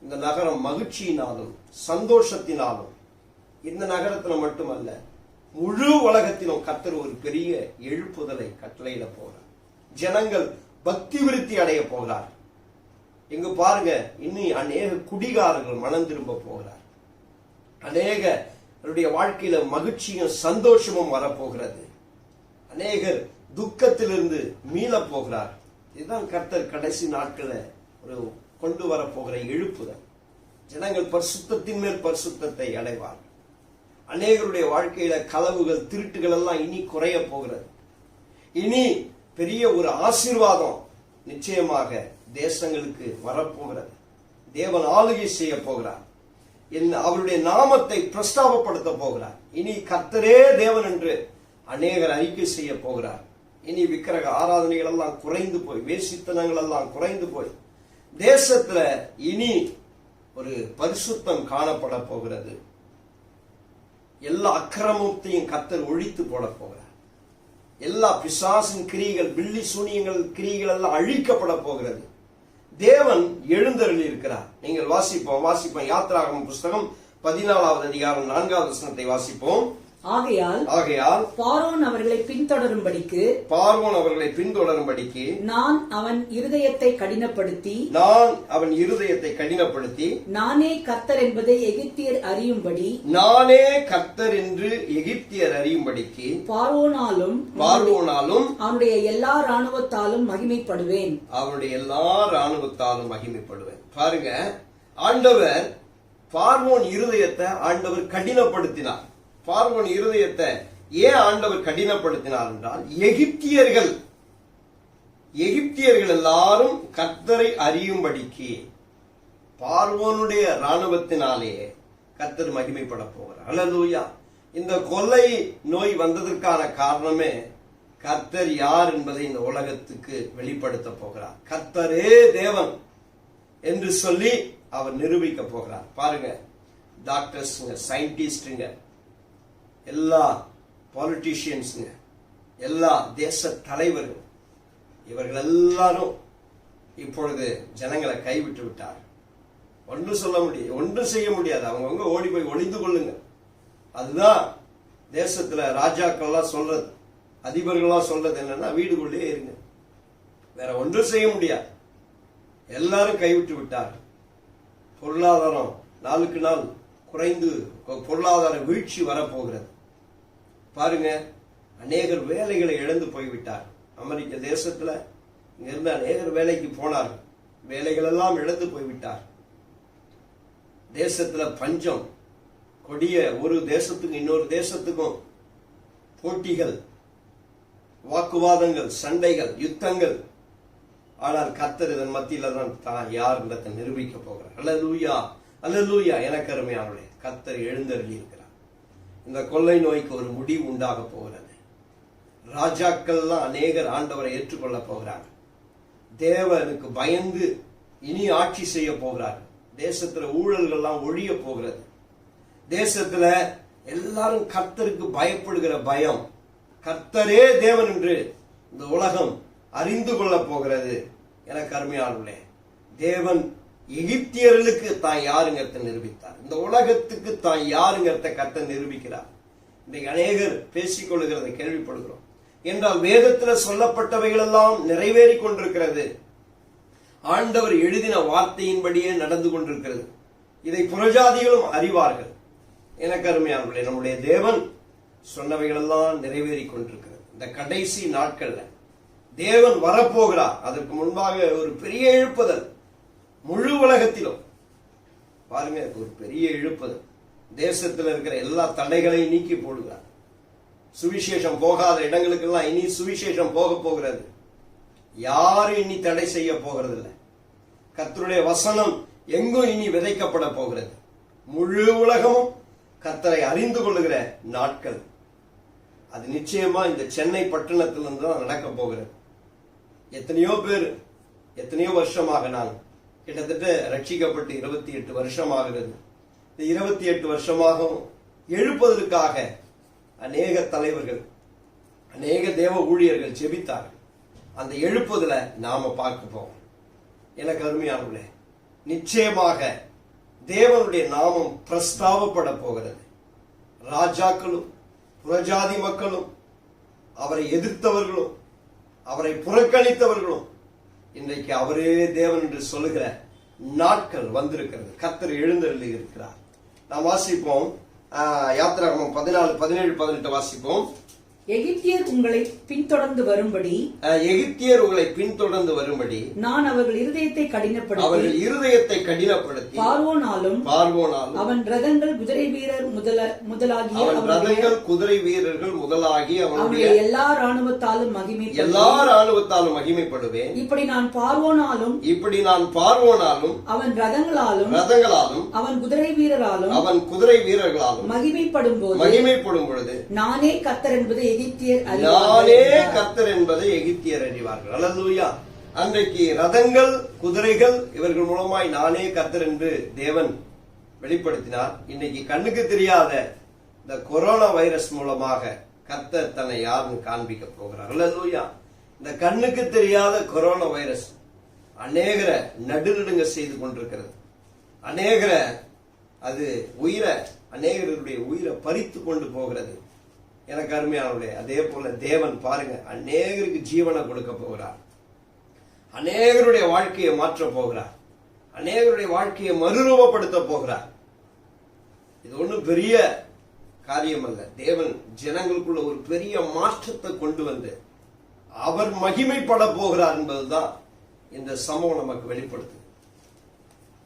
இந்த நகரம் மகிழ்ச்சியினாலும் சந்தோஷத்தினாலும், இந்த நகரத்தில் மட்டுமல்ல முழு உலகத்திலும் கர்த்தர் ஒரு பெரிய எழுப்புதலை கட்டளையிட போகிறார். ஜனங்கள் பக்தி விருத்தி அடைய போகிறார். இங்கு பாருங்க, இன்னும் அநேக குடிகாரர்கள் மனம் திரும்ப போகிறார். அநேகருடைய வாழ்க்கையில மகிழ்ச்சியும் சந்தோஷமும் வரப்போகிறது. அநேகர் துக்கத்திலிருந்து மீள போகிறார். இதுதான் கர்த்தர் கடைசி நாட்கள ஒரு கொண்டு வரப்போகிற எழுப்புதல். ஜனங்கள் பரிசுத்தத்தின் மேல் பரிசுத்தத்தை அடைவார். அநேகருடைய வாழ்க்கையில களவுகள், திருட்டுகள் எல்லாம் இனி குறைய போகிறது. இனி பெரிய ஒரு ஆசீர்வாதம் நிச்சயமாக தேசங்களுக்கு வரப்போகிறது. தேவன் ஆளுகை செய்ய போகிறார். அவருடைய நாமத்தை பிரஸ்தாபப்படுத்த போகிறார். இனி கர்த்தரே தேவன் என்று அநேகர் அறிக்கை செய்ய போகிறார். இனி விக்கிரக ஆராதனைகள் எல்லாம் குறைந்து போய், வேசித்தனங்கள் எல்லாம் குறைந்து போய், தேசத்துல இனி ஒரு பரிசுத்தம் காணப்பட போகிறது. எல்லா அக்கிரமத்தையும் கர்த்தர் ஒழித்து போட போகிறார். எல்லா பிசாசின் கிரியைகள், பில்லி சூனியங்கள் கிரியைகள் எல்லாம் அழிக்கப்பட போகிறது. தேவன் எழுந்தருளி இருக்கிறார். நீங்கள் வாசிப்போம் யாத்திராகமம் புஸ்தகம் 14வது அதிகாரம் 4வது வசனத்தை வாசிப்போம். ஆகையால் பார்வோன் அவர்களை பின்தொடரும்படிக்கு நான் அவன் இருதயத்தை கடினப்படுத்தி நானே கர்த்தர் என்பதை எகிப்தியர் அறியும்படிக்கு பார்வோனாலும் அவனுடைய எல்லா ராணுவத்தாலும் மகிமைப்படுவேன். பாருங்க, ஆண்டவர் பார்வோன் இருதயத்தை ஆண்டவர் கடினப்படுத்தினார். பார்வோன் இருதயத்தை ஏன் ஆண்டவர் கடினப்படுத்தினார் என்றால், எகிப்தியர்கள் எல்லாரும் கர்த்தரை அறியும்படிக்கு பார்வோனுடைய ராணுவத்தினாலே கர்த்தர் மகிமைப்பட போகிறார். அல்லேலூயா. இந்த கொள்ளை நோய் வந்ததற்கான காரணமே கர்த்தர் யார் என்பதை இந்த உலகத்துக்கு வெளிப்படுத்த போகிறார். கர்த்தரே தேவன் என்று சொல்லி அவர் நிரூபிக்க போகிறார். பாருங்க, டாக்டர்ஸ்ங்க, சயின்டிஸ்டுங்க, எல்லா பாலிட்டிஷியன்ஸுங்க, எல்லா தேச தலைவர்கள், இவர்கள் எல்லாரும் இப்பொழுது ஜனங்களை கைவிட்டு விட்டார். ஒன்றும் செய்ய முடியாது. அவங்கவுங்க ஓடி போய் ஒளிந்து கொள்ளுங்க. அதுதான் தேசத்துல ராஜாக்கள்லாம் சொல்றது, அதிபர்கள்லாம் சொல்றது என்னன்னா, வீடுக்குள்ளே இருங்க, வேற ஒன்றும் செய்ய முடியாது. எல்லாரும் கைவிட்டு விட்டார். பொருளாதாரம் நாளுக்கு நாள் குறைந்து பொருளாதார வீழ்ச்சி வரப்போகிறது. பாருங்க, அநேகர் வேலைகளை இழந்து போய்விட்டார். அமெரிக்க தேசத்துல இங்கிருந்து அநேகர் வேலைக்கு போனார்கள், வேலைகள் எல்லாம் இழந்து போய்விட்டார். தேசத்துல பஞ்சம் கொடிய, ஒரு தேசத்துக்கும் இன்னொரு தேசத்துக்கும் போட்டிகள், வாக்குவாதங்கள், சண்டைகள், யுத்தங்கள். ஆனால் கர்த்தர் இதன் மத்தியில தான் யார் என்றதை நிரூபிக்க போகிறார். அல்லேலூயா, அல்லேலூயா. எனக்கு அருமையானவர்களே, கர்த்தர் எழுந்தருளி இருக்கிறார். இந்த கொள்ளை நோய்க்கு ஒரு முடிவு உண்டாக போகிறது. ராஜாக்கள்லாம் அநேகர் ஆண்டவரை ஏற்றுக்கொள்ள போகிறார்கள். தேவனுக்கு பயந்து இனி ஆட்சி செய்ய போகிறார்கள். தேசத்துல ஊழல்கள்லாம் ஒழிய போகிறது. தேசத்துல எல்லாரும் கர்த்தருக்கு பயப்படுகிற பயம், கர்த்தரே தேவன் என்று இந்த உலகம் அறிந்து கொள்ள போகிறது. எனக்கு அருமையானவர்களே, தேவன் எகிப்தியர்களுக்கு தான் யாருங்கிறத நிரூபித்தார். இந்த உலகத்துக்கு தான் யாருங்கிறத கர்த்தர் நிரூபிக்கிறார். இன்றைக்கு அநேகர் பேசிக்கொள்ளுகிறதை கேள்விப்படுகிறோம். என்றால் வேதத்தில் சொல்லப்பட்டவைகள் எல்லாம் நிறைவேறி கொண்டிருக்கிறது. ஆண்டவர் எழுதின வார்த்தையின்படியே நடந்து கொண்டிருக்கிறது. இதை புறஜாதிகளும் அறிவார்கள். எனக்கு அருமையானவர்களே, நம்முடைய தேவன் சொன்னவைகள் எல்லாம் நிறைவேறி கொண்டிருக்கிறது. இந்த கடைசி நாட்கள்ல தேவன் வரப்போகிறார். அதற்கு முன்பாக ஒரு பெரிய எழுப்புதல் முழு உலகத்திலும். பாருங்க, ஒரு பெரிய எழுப்புதல். தேசத்தில் இருக்கிற எல்லா தடைகளையும் நீக்கி போடுகிறார். சுவிசேஷம் போகாத இடங்களுக்கெல்லாம் இனி சுவிசேஷம் போக போகிறது. யாரும் இனி தடை செய்ய போகிறது இல்லை. கர்த்தருடைய வசனம் எங்கும் இனி விதைக்கப்பட போகிறது. முழு உலகமும் கர்த்தரை அறிந்து கொள்ளுகிற நாட்கள். அது நிச்சயமா இந்த சென்னை பட்டணத்திலிருந்து தான் நடக்க போகிறது. எத்தனையோ பேர், எத்தனையோ வருஷமாக, நான் கிட்டத்தட்ட ரட்சிக்கப்பட்டு 28 வருஷமாகிறது. இந்த 28 வருஷமாக எழுப்பதற்காக அநேக தலைவர்கள், அநேக தேவ ஊழியர்கள் ஜெபித்தார்கள். அந்த எழுப்புதல நாம பார்க்க போவோம். எனக்கு அருமையானவர்களே, நிச்சயமாக தேவனுடைய நாமம் பிரஸ்தாபப்பட போகிறது. ராஜாக்களும் புறஜாதி மக்களும், அவரை எதிர்த்தவர்களும் அவரை புறக்கணித்தவர்களும் இன்றைக்கு அவரே தேவன் என்று சொல்லுகிற நாட்கள் வந்திருக்கிறது. கர்த்தர் எழுந்தருளி இருக்கிறார். நாம் வாசிப்போம், யாத்திராகமம் 14, 17, 18 வாசிப்போம். எகிப்தியர் உங்களை பின்தொடர்ந்து வரும்படி நான் அவர்கள் இருதயத்தை கடினப்படுத்தி பார்வோனாலும் அவன் ரதங்கள் குதிரை வீரர்கள் முதலாகிய அவனுடைய எல்லா ராணுவத்தாலும் மகிமைப்படுவேன். இப்படி நான் பார்வோனாலும் அவன் ரதங்களாலும் அவன் குதிரை வீரர்களாலும் மகிமைப்படும் பொழுது நானே கர்த்தர் என்பதை கர்த்தர் என்பதை எகிப்தியர் அறிவார்கள். அல்லேலூயா. அன்றைக்கு ரதங்கள், குதிரைகள் இவர்கள் மூலமாய் நானே கர்த்தர் என்று தேவன் வெளிப்படுத்தினார். இன்னைக்கு கண்ணுக்கு தெரியாத இந்த கொரோனா வைரஸ் மூலமாக கர்த்தர் தன்னை யாருன்னு காண்பிக்க போகிறார். அல்லேலூயா. இந்த கண்ணுக்கு தெரியாத கொரோனா வைரஸ் அநேகரை நடுநடுங்க செய்து கொண்டிருக்கிறது. அநேகரை அது அநேகருடைய உயிரை பறித்து கொண்டு போகிறது. எனக்கு அருமையானவர்களே, அதே போல தேவன் பாருங்க, அநேகருக்கு ஜீவனை கொடுக்க போகிறார். அநேகருடைய வாழ்க்கையை மாற்ற போகிறார். அநேகருடைய வாழ்க்கையை மறுரூபப்படுத்த போகிறார். இது ஒன்றும் பெரிய காரியம் அல்ல. தேவன் ஜனங்களுக்குள்ள ஒரு பெரிய மாற்றத்தை கொண்டு வந்து அவர் மகிமைப்பட போகிறார் என்பதுதான் இந்த சம்பவம் நமக்கு வெளிப்படுத்துது.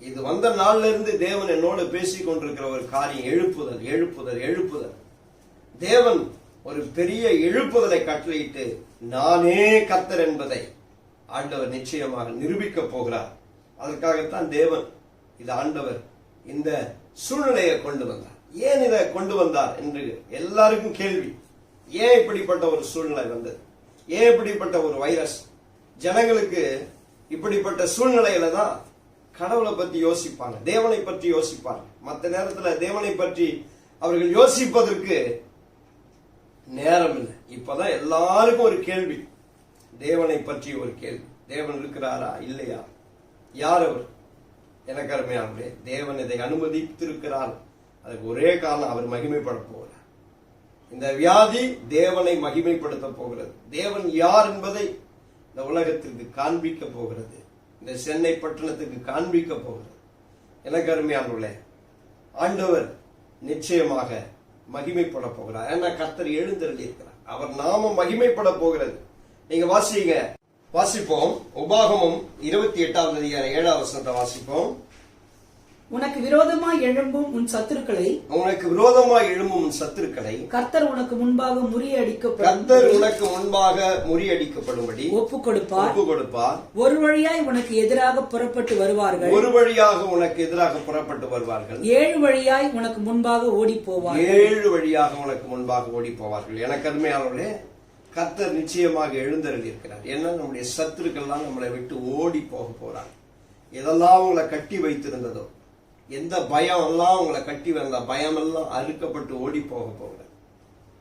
இது வந்த நாள்ல இருந்து தேவன் என்னோடு பேசிக் கொண்டிருக்கிற ஒரு காரியம் எழுப்புதல், எழுப்புதல், எழுப்புதல். தேவன் ஒரு பெரிய எழுப்புதலை கட்டளையிட்டு நானே கர்த்தர் என்பதை ஆண்டவர் நிச்சயமாக நிரூபிக்க போகிறார். அதற்காகத்தான் தேவன் இது ஆண்டவர் இந்த சூழ்நிலையை கொண்டு வந்தார். ஏன் இதை கொண்டு வந்தார் என்று எல்லாருக்கும் கேள்வி. ஏன் இப்படிப்பட்ட ஒரு சூழ்நிலை வந்தது? ஏன் இப்படிப்பட்ட ஒரு வைரஸ்? ஜனங்களுக்கு இப்படிப்பட்ட சூழ்நிலையில தான் கடவுளை பற்றி யோசிப்பாங்க, தேவனை பற்றி யோசிப்பாங்க. மற்ற நேரத்தில் தேவனை பற்றி அவர்கள் யோசிப்பதற்கு நேரம் இல்லை. இப்பதான் எல்லாருக்கும் ஒரு கேள்வி, தேவனை பற்றி ஒரு கேள்வி. தேவன் இருக்கிறாரா இல்லையா? யார் அவர்? எனக்கு அருமையானவர்களே, தேவன் இதை அனுமதித்திருக்கிறார். அதுக்கு ஒரே காரணம், அவர் மகிமைப்பட போகிறார். இந்த வியாதி தேவனை மகிமைப்படுத்த போகிறது. தேவன் யார் என்பதை இந்த உலகத்திற்கு காண்பிக்க போகிறது. இந்த சென்னை பட்டணத்துக்கு காண்பிக்க போகிறது. எனக்கு அருமையானவர்களே, ஆண்டவர் நிச்சயமாக மகிமைப்பட போகிறார். ஏன்னா கர்த்தர் எழுந்தருளி இருக்கிறார். அவர் நாமம் மகிமைப்பட போகிறது. நீங்க வாசிப்போம். உபாகமம் 28வது அதிகாரம் 7வது வசனத்தை வாசிப்போம். உனக்கு விரோதமாய் எழும்பும் உன் சத்துருக்களை கர்த்தர் உனக்கு முன்பாக முறியடிக்கப்படும்படி ஒப்புக் கொடுப்பார். ஒரு வழியாய் உனக்கு எதிராக புறப்பட்டு வருவார்கள். 7 வழியாய் உனக்கு முன்பாக ஓடி போவார்கள். எனக்கு அருமையானவர்களே, கர்த்தர் நிச்சயமாக எழுந்தருளி இருக்கிறார். ஏன்னா நம்முடைய சத்துருக்கள்லாம் நம்மளை விட்டு ஓடி போக போறாங்க. எதெல்லாம் உங்களை கட்டி வைத்திருந்ததோ, எந்த பயம் எல்லாம் உங்களை கட்டி வந்த பயம் எல்லாம் அறுக்கப்பட்டு ஓடி போக போகிற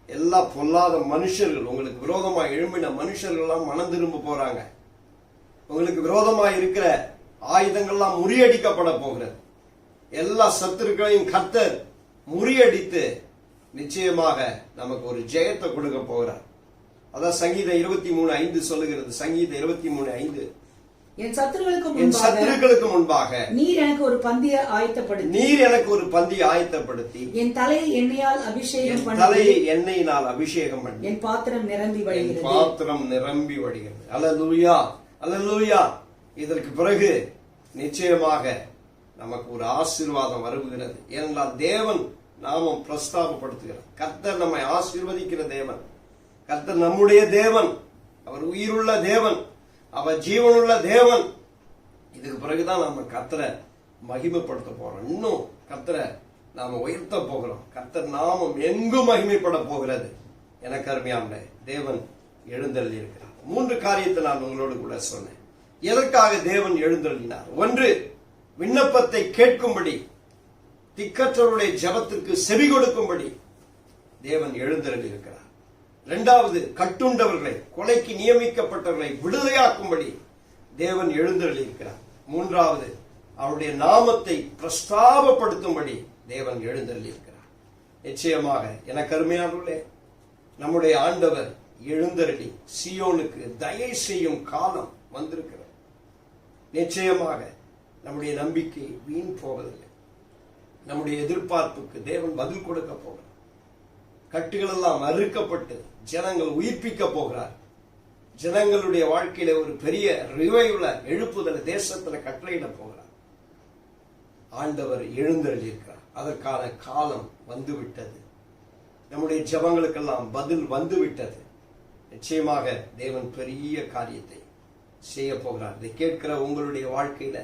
எல்லா பொல்லாத மனுஷர்கள், உங்களுக்கு விரோதமா எழும்பின மனுஷர்கள் எல்லாம் மனம் திரும்ப போறாங்க. உங்களுக்கு விரோதமா இருக்கிற ஆயுதங்கள்லாம் முறியடிக்கப்பட போகிறது. எல்லா சத்துருக்களையும் கர்த்தர் முறியடித்து நிச்சயமாக நமக்கு ஒரு ஜெயத்தை கொடுக்க போகிறார். அதான் சங்கீதம் 23:5 சொல்லுகிறது. சங்கீதம் 23:5, என் சத்துருக்களுக்கு முன்பாக நீர் எனக்கு ஒரு பந்தியை ஆயத்தப்படுத்தி என் தலையை எண்ணெயால் அபிஷேகம் பண்ணி என் பாத்திரம் நிரம்பி வழிகிறது. அல்லேலூயா, அல்லேலூயா. இதற்கு பிறகு நிச்சயமாக நமக்கு ஒரு ஆசீர்வாதம் வருகிறது. ஏனென்றால் தேவன் நாமம் பிரஸ்தாபப்படுத்துகிறார். கர்த்தர் நம்மை ஆசீர்வதிக்கிற தேவன். கர்த்தர் நம்முடைய தேவன். அவர் உயிருள்ள தேவன். அவர் ஜீவனுள்ள தேவன். இதுக்கு பிறகுதான் நாம கர்த்தரை மகிமைப்படுத்த போறோம். இன்னும் கர்த்தரை நாம உயர்த்த போகிறோம். கர்த்தர் நாமம் எங்கும் மகிமைப்பட போகிறது. எனக்கு அருமையான தேவன் எழுந்தருளி இருக்கிறார். 3 காரியத்தை நான் உங்களோடு கூட சொன்னேன். எதற்காக தேவன் எழுந்தருளினார்? 1, விண்ணப்பத்தை கேட்கும்படி, திக்கற்றவருடைய ஜெபத்திற்கு செவி கொடுக்கும்படி தேவன் எழுந்தருளி இருக்கிறார். 2வது, கட்டுண்டவர்களை, கொலைக்கு நியமிக்கப்பட்டவர்களை விடுதலையாக்கும்படி தேவன் எழுந்தருளி இருக்கிறார். 3வது, அவருடைய நாமத்தை பிரஸ்தாபப்படுத்தும்படி தேவன் எழுந்தருளி இருக்கிறார். நிச்சயமாக எனக்கு அருமையானவர்களே, நம்முடைய ஆண்டவர் எழுந்தருளி சீயோனுக்கு தயை செய்யும் காலம் வந்திருக்கிறது. நிச்சயமாக நம்முடைய நம்பிக்கை வீண் போவதில்லை. நம்முடைய எதிர்பார்ப்புக்கு தேவன் பதில் கொடுக்க போகிறார். கட்டுகள் எல்லாம் அறுக்கப்பட்டு ஜனங்கள் உயிர்ப்பிக்க போகிறார். ஜனங்களுடைய வாழ்க்கையில ஒரு பெரிய ரிவைவ்ல எழுப்புதல் தேசத்துல கட்டளையிட போகிறார். ஆண்டவர் எழுந்தருளி இருக்கிறார். அதற்கான காலம் வந்துவிட்டது. நம்முடைய ஜெபங்களுக்கெல்லாம் பதில் வந்துவிட்டது. நிச்சயமாக தேவன் பெரிய காரியத்தை செய்ய போகிறார். இதை கேட்கிற உங்களுடைய வாழ்க்கையில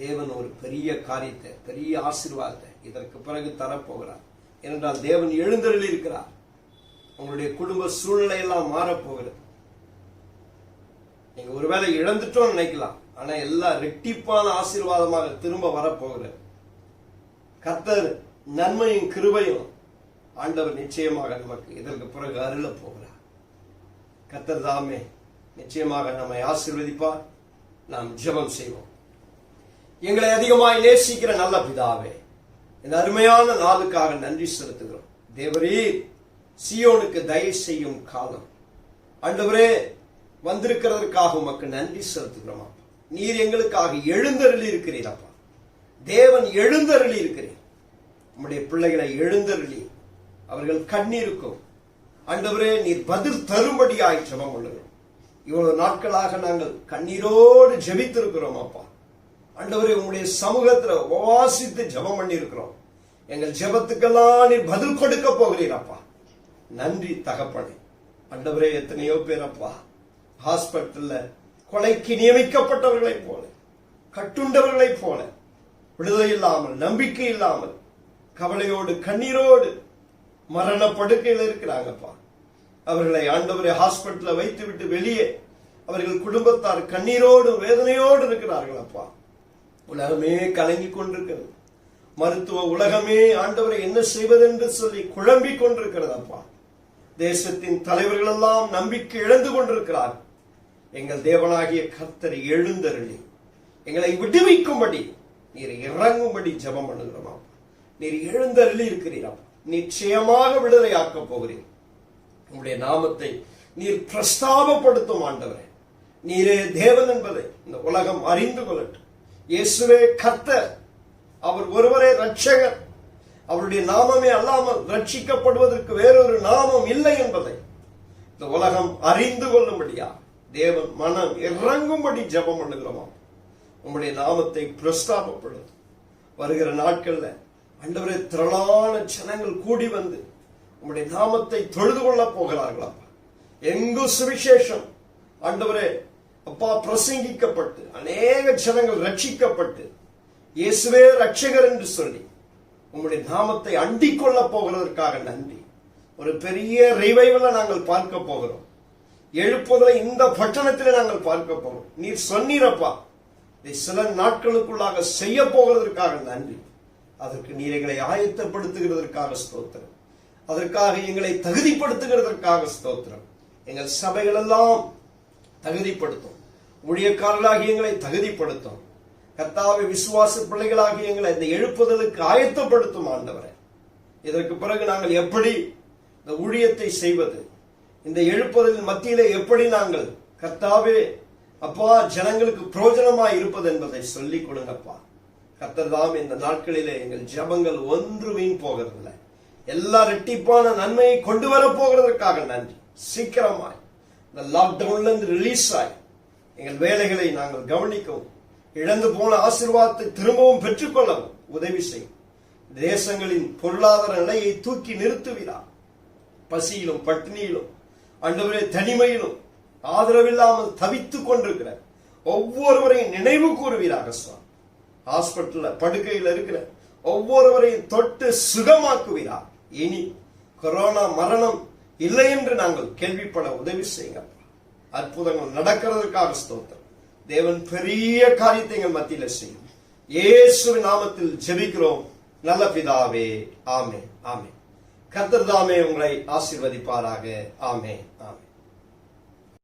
தேவன் ஒரு பெரிய காரியத்தை, பெரிய ஆசீர்வாதத்தை இதற்கு பிறகு தரப்போகிறார். ஏனென்றால் தேவன் எழுந்தருளி இருக்கிறார். உங்களுடைய குடும்ப சூழ்நிலை எல்லாம் மாறப்போகிறது. நீங்க ஒருவேளை இழந்துட்டோம்னு நினைக்கலாம், ஆனா எல்லாம் ரெட்டிப்பான ஆசீர்வாதமாக திரும்ப வரப்போகிறது. கர்த்தர் நன்மையும் கிருபையும் ஆண்டவர் நிச்சயமாக நமக்கு இதற்கு பிறகு அருள போகிறார். கர்த்தர் தாமே நிச்சயமாக நம்மை ஆசீர்வதிப்பார். நாம் ஜெபம் செய்வோம். எங்களை அதிகமாய் நேசிக்கிற நல்ல பிதாவே, இந்த அருமையான நாளுக்காக நன்றி செலுத்துகிறோம். தேவரீர் சீயோனுக்கு தயவு செய்யும் காலம் ஆண்டவரே வந்திருக்கிறதற்காக உமக்கு நன்றி செலுத்துகிறோம். நீர் எங்களுக்காக எழுந்தருளி இருக்கிறீர் அப்பா. தேவன் எழுந்தருளி இருக்கிறீர். உம்முடைய பிள்ளைகளை எழுந்தருளி அவர்கள் கண்ணீருக்கும் ஆண்டவரே நீர் பதில் தரும்படியாய் ஜெபம் பண்ணுகிறோம். இவ்வளவு நாட்களாக நாங்கள் கண்ணீரோடு ஜெபித்திருக்கிறோம் அப்பா. ஆண்டவரே உம்முடைய சமூகத்துல உபவாசித்து ஜெபம் பண்ணி இருக்கிறோம். எங்கள் ஜெபத்துக்கெல்லாம் நீர் பதில் கொடுக்க போகிறீர் அப்பா. நன்றி தகப்பனே. ஆண்டவரே எத்தனையோ பேர் அப்பா ஹாஸ்பிட்டல்ல கொலைக்கு நியமிக்கப்பட்டவர்களைப் போல, கட்டுண்டவர்களைப் போல, விடுதலை இல்லாமல், நம்பிக்கை இல்லாமல், கவலையோடு கண்ணீரோடு மரண படுக்கையில் இருக்கிறாங்கப்பா. அவர்களை ஆண்டவரை ஹாஸ்பிட்டல்ல வைத்து விட்டு வெளியே அவர்கள் குடும்பத்தார் கண்ணீரோடு வேதனையோடு இருக்கிறார்கள் அப்பா. உலகமே கலங்கி கொண்டிருக்கிறது. மருத்துவ உலகமே ஆண்டவரை என்ன செய்வதென்று சொல்லி குழம்பிக் கொண்டிருக்கிறது அப்பா. தேசத்தின் தலைவர்கள் எல்லாம் நம்பிக்கை இழந்து கொண்டிருக்கிறார். எங்கள் தேவனாகிய கர்த்தர் எழுந்தருளி எங்களை விடுவிக்கும்படி நீர் இறங்கும்படி ஜெபம் பண்ணுகிறோம். நீர் எழுந்தருளி இருக்கிறீர். நிச்சயமாக விடுதலையாக்க போகிறீர். உங்களுடைய நாமத்தை நீர் பிரஸ்தாபப்படுத்தும் ஆண்டவரே. நீரே தேவன் என்பதை இந்த உலகம் அறிந்து கொள்ளட்டும். இயேசுவே கர்த்தர், அவர் ஒருவரே இரட்சகர். அவருடைய நாமமே அல்லாமல் ரட்சிக்கப்படுவதற்கு வேறொரு நாமம் இல்லை என்பதை இந்த உலகம் அறிந்து கொள்ளும்படியா தேவன் மனம் இறங்கும்படி ஜெபம் பண்ணுகிறோமா. உங்களுடைய நாமத்தை பிரஸ்தாபப்படுத்தும். வருகிற நாட்கள்ல ஆண்டவரே திரளான ஜனங்கள் கூடி வந்து உங்களுடைய நாமத்தை தொழுது கொள்ள போகிறார்களா. எங்கு சுவிசேஷம் ஆண்டவரே அப்பா பிரசங்கிக்கப்பட்டு அநேக ஜனங்கள் ரட்சிக்கப்பட்டு இயேசுவே ரட்சகர் என்று சொல்லி உங்களுடைய நாமத்தை அண்டிக் கொள்ள போகிறதற்காக நன்றி. ஒரு பெரிய ரிவைவலை நாங்கள் பார்க்க போகிறோம். எழுப்புதலை இந்த பட்டணத்தில் நாங்கள் பார்க்க போகிறோம். நீர் சொன்னீரப்பா, இதை சில நாட்களுக்குள்ளாக செய்ய போகிறதற்காக நன்றி. அதற்கு நீர் எங்களை ஆயத்தப்படுத்துகிறதற்காக ஸ்தோத்திரம். அதற்காக எங்களை தகுதிப்படுத்துகிறதற்காக ஸ்தோத்திரம். எங்கள் சபைகள் எல்லாம் தகுதிப்படுத்தும். ஊழியக்காரர்களாகி எங்களை தகுதிப்படுத்தும். கர்த்தாவை விசுவாச பிள்ளைகளாகி எங்களை இந்த எழுப்புதலுக்கு ஆயத்தப்படுத்தும் ஆண்டவரே. இதற்கு பிறகு நாங்கள் எப்படி இந்த ஊழியத்தை செய்வது, இந்த எழுப்புதலின் மத்தியிலே எப்படி நாங்கள் கர்த்தாவே அப்பா ஜனங்களுக்கு பிரயோஜனமாய் இருப்பது என்பதை சொல்லிக் கொடுங்கப்பா. கர்த்தர் தாம் இந்த நாட்களிலே எங்கள் ஜெபங்கள் ஒன்று வீண் போகிறதில்லை. எல்லா ரெட்டிப்பான நன்மையை கொண்டு வர போகிறதற்காக நன்றி. சீக்கிரமாய் இந்த லாக்டவுன்ல இருந்து ரிலீஸ் ஆகி எங்கள் வேலைகளை நாங்கள் கவனிக்கவும், இழந்து போன ஆசீர்வாதத்தை திரும்பவும் பெற்றுக்கொள்ளவும் உதவி செய்யும். தேசங்களின் பொருளாதார நிலையை தூக்கி நிறுத்துவீரார். பசியிலும் பட்டினியிலும் ஆண்டவரே தனிமையிலும் ஆதரவில்லாமல் தவித்துக் கொண்டிருக்கிற ஒவ்வொருவரையும் நினைவு கூறுவீராக சுவாமி. ஹாஸ்பிட்டல்ல படுக்கையில் இருக்கிற ஒவ்வொருவரையும் தொட்டு சுகமாக்குவீரார். இனி கொரோனா மரணம் இல்லை என்று நாங்கள் கேள்விப்பட உதவி செய்யுங்க. அற்புதங்கள் நடக்கிறதுக்காக ஸ்தோத்திரம். தேவன் பெரிய காரியத்தை எங்கள் மத்தியில் செய்யும். இயேசுவின் நாமத்தில் ஜெபிக்கிறோம் நல்ல பிதாவே. ஆமென், ஆமென். கர்த்தர் தாமே உங்களை ஆசீர்வதிப்பாராக. ஆமென், ஆமென்.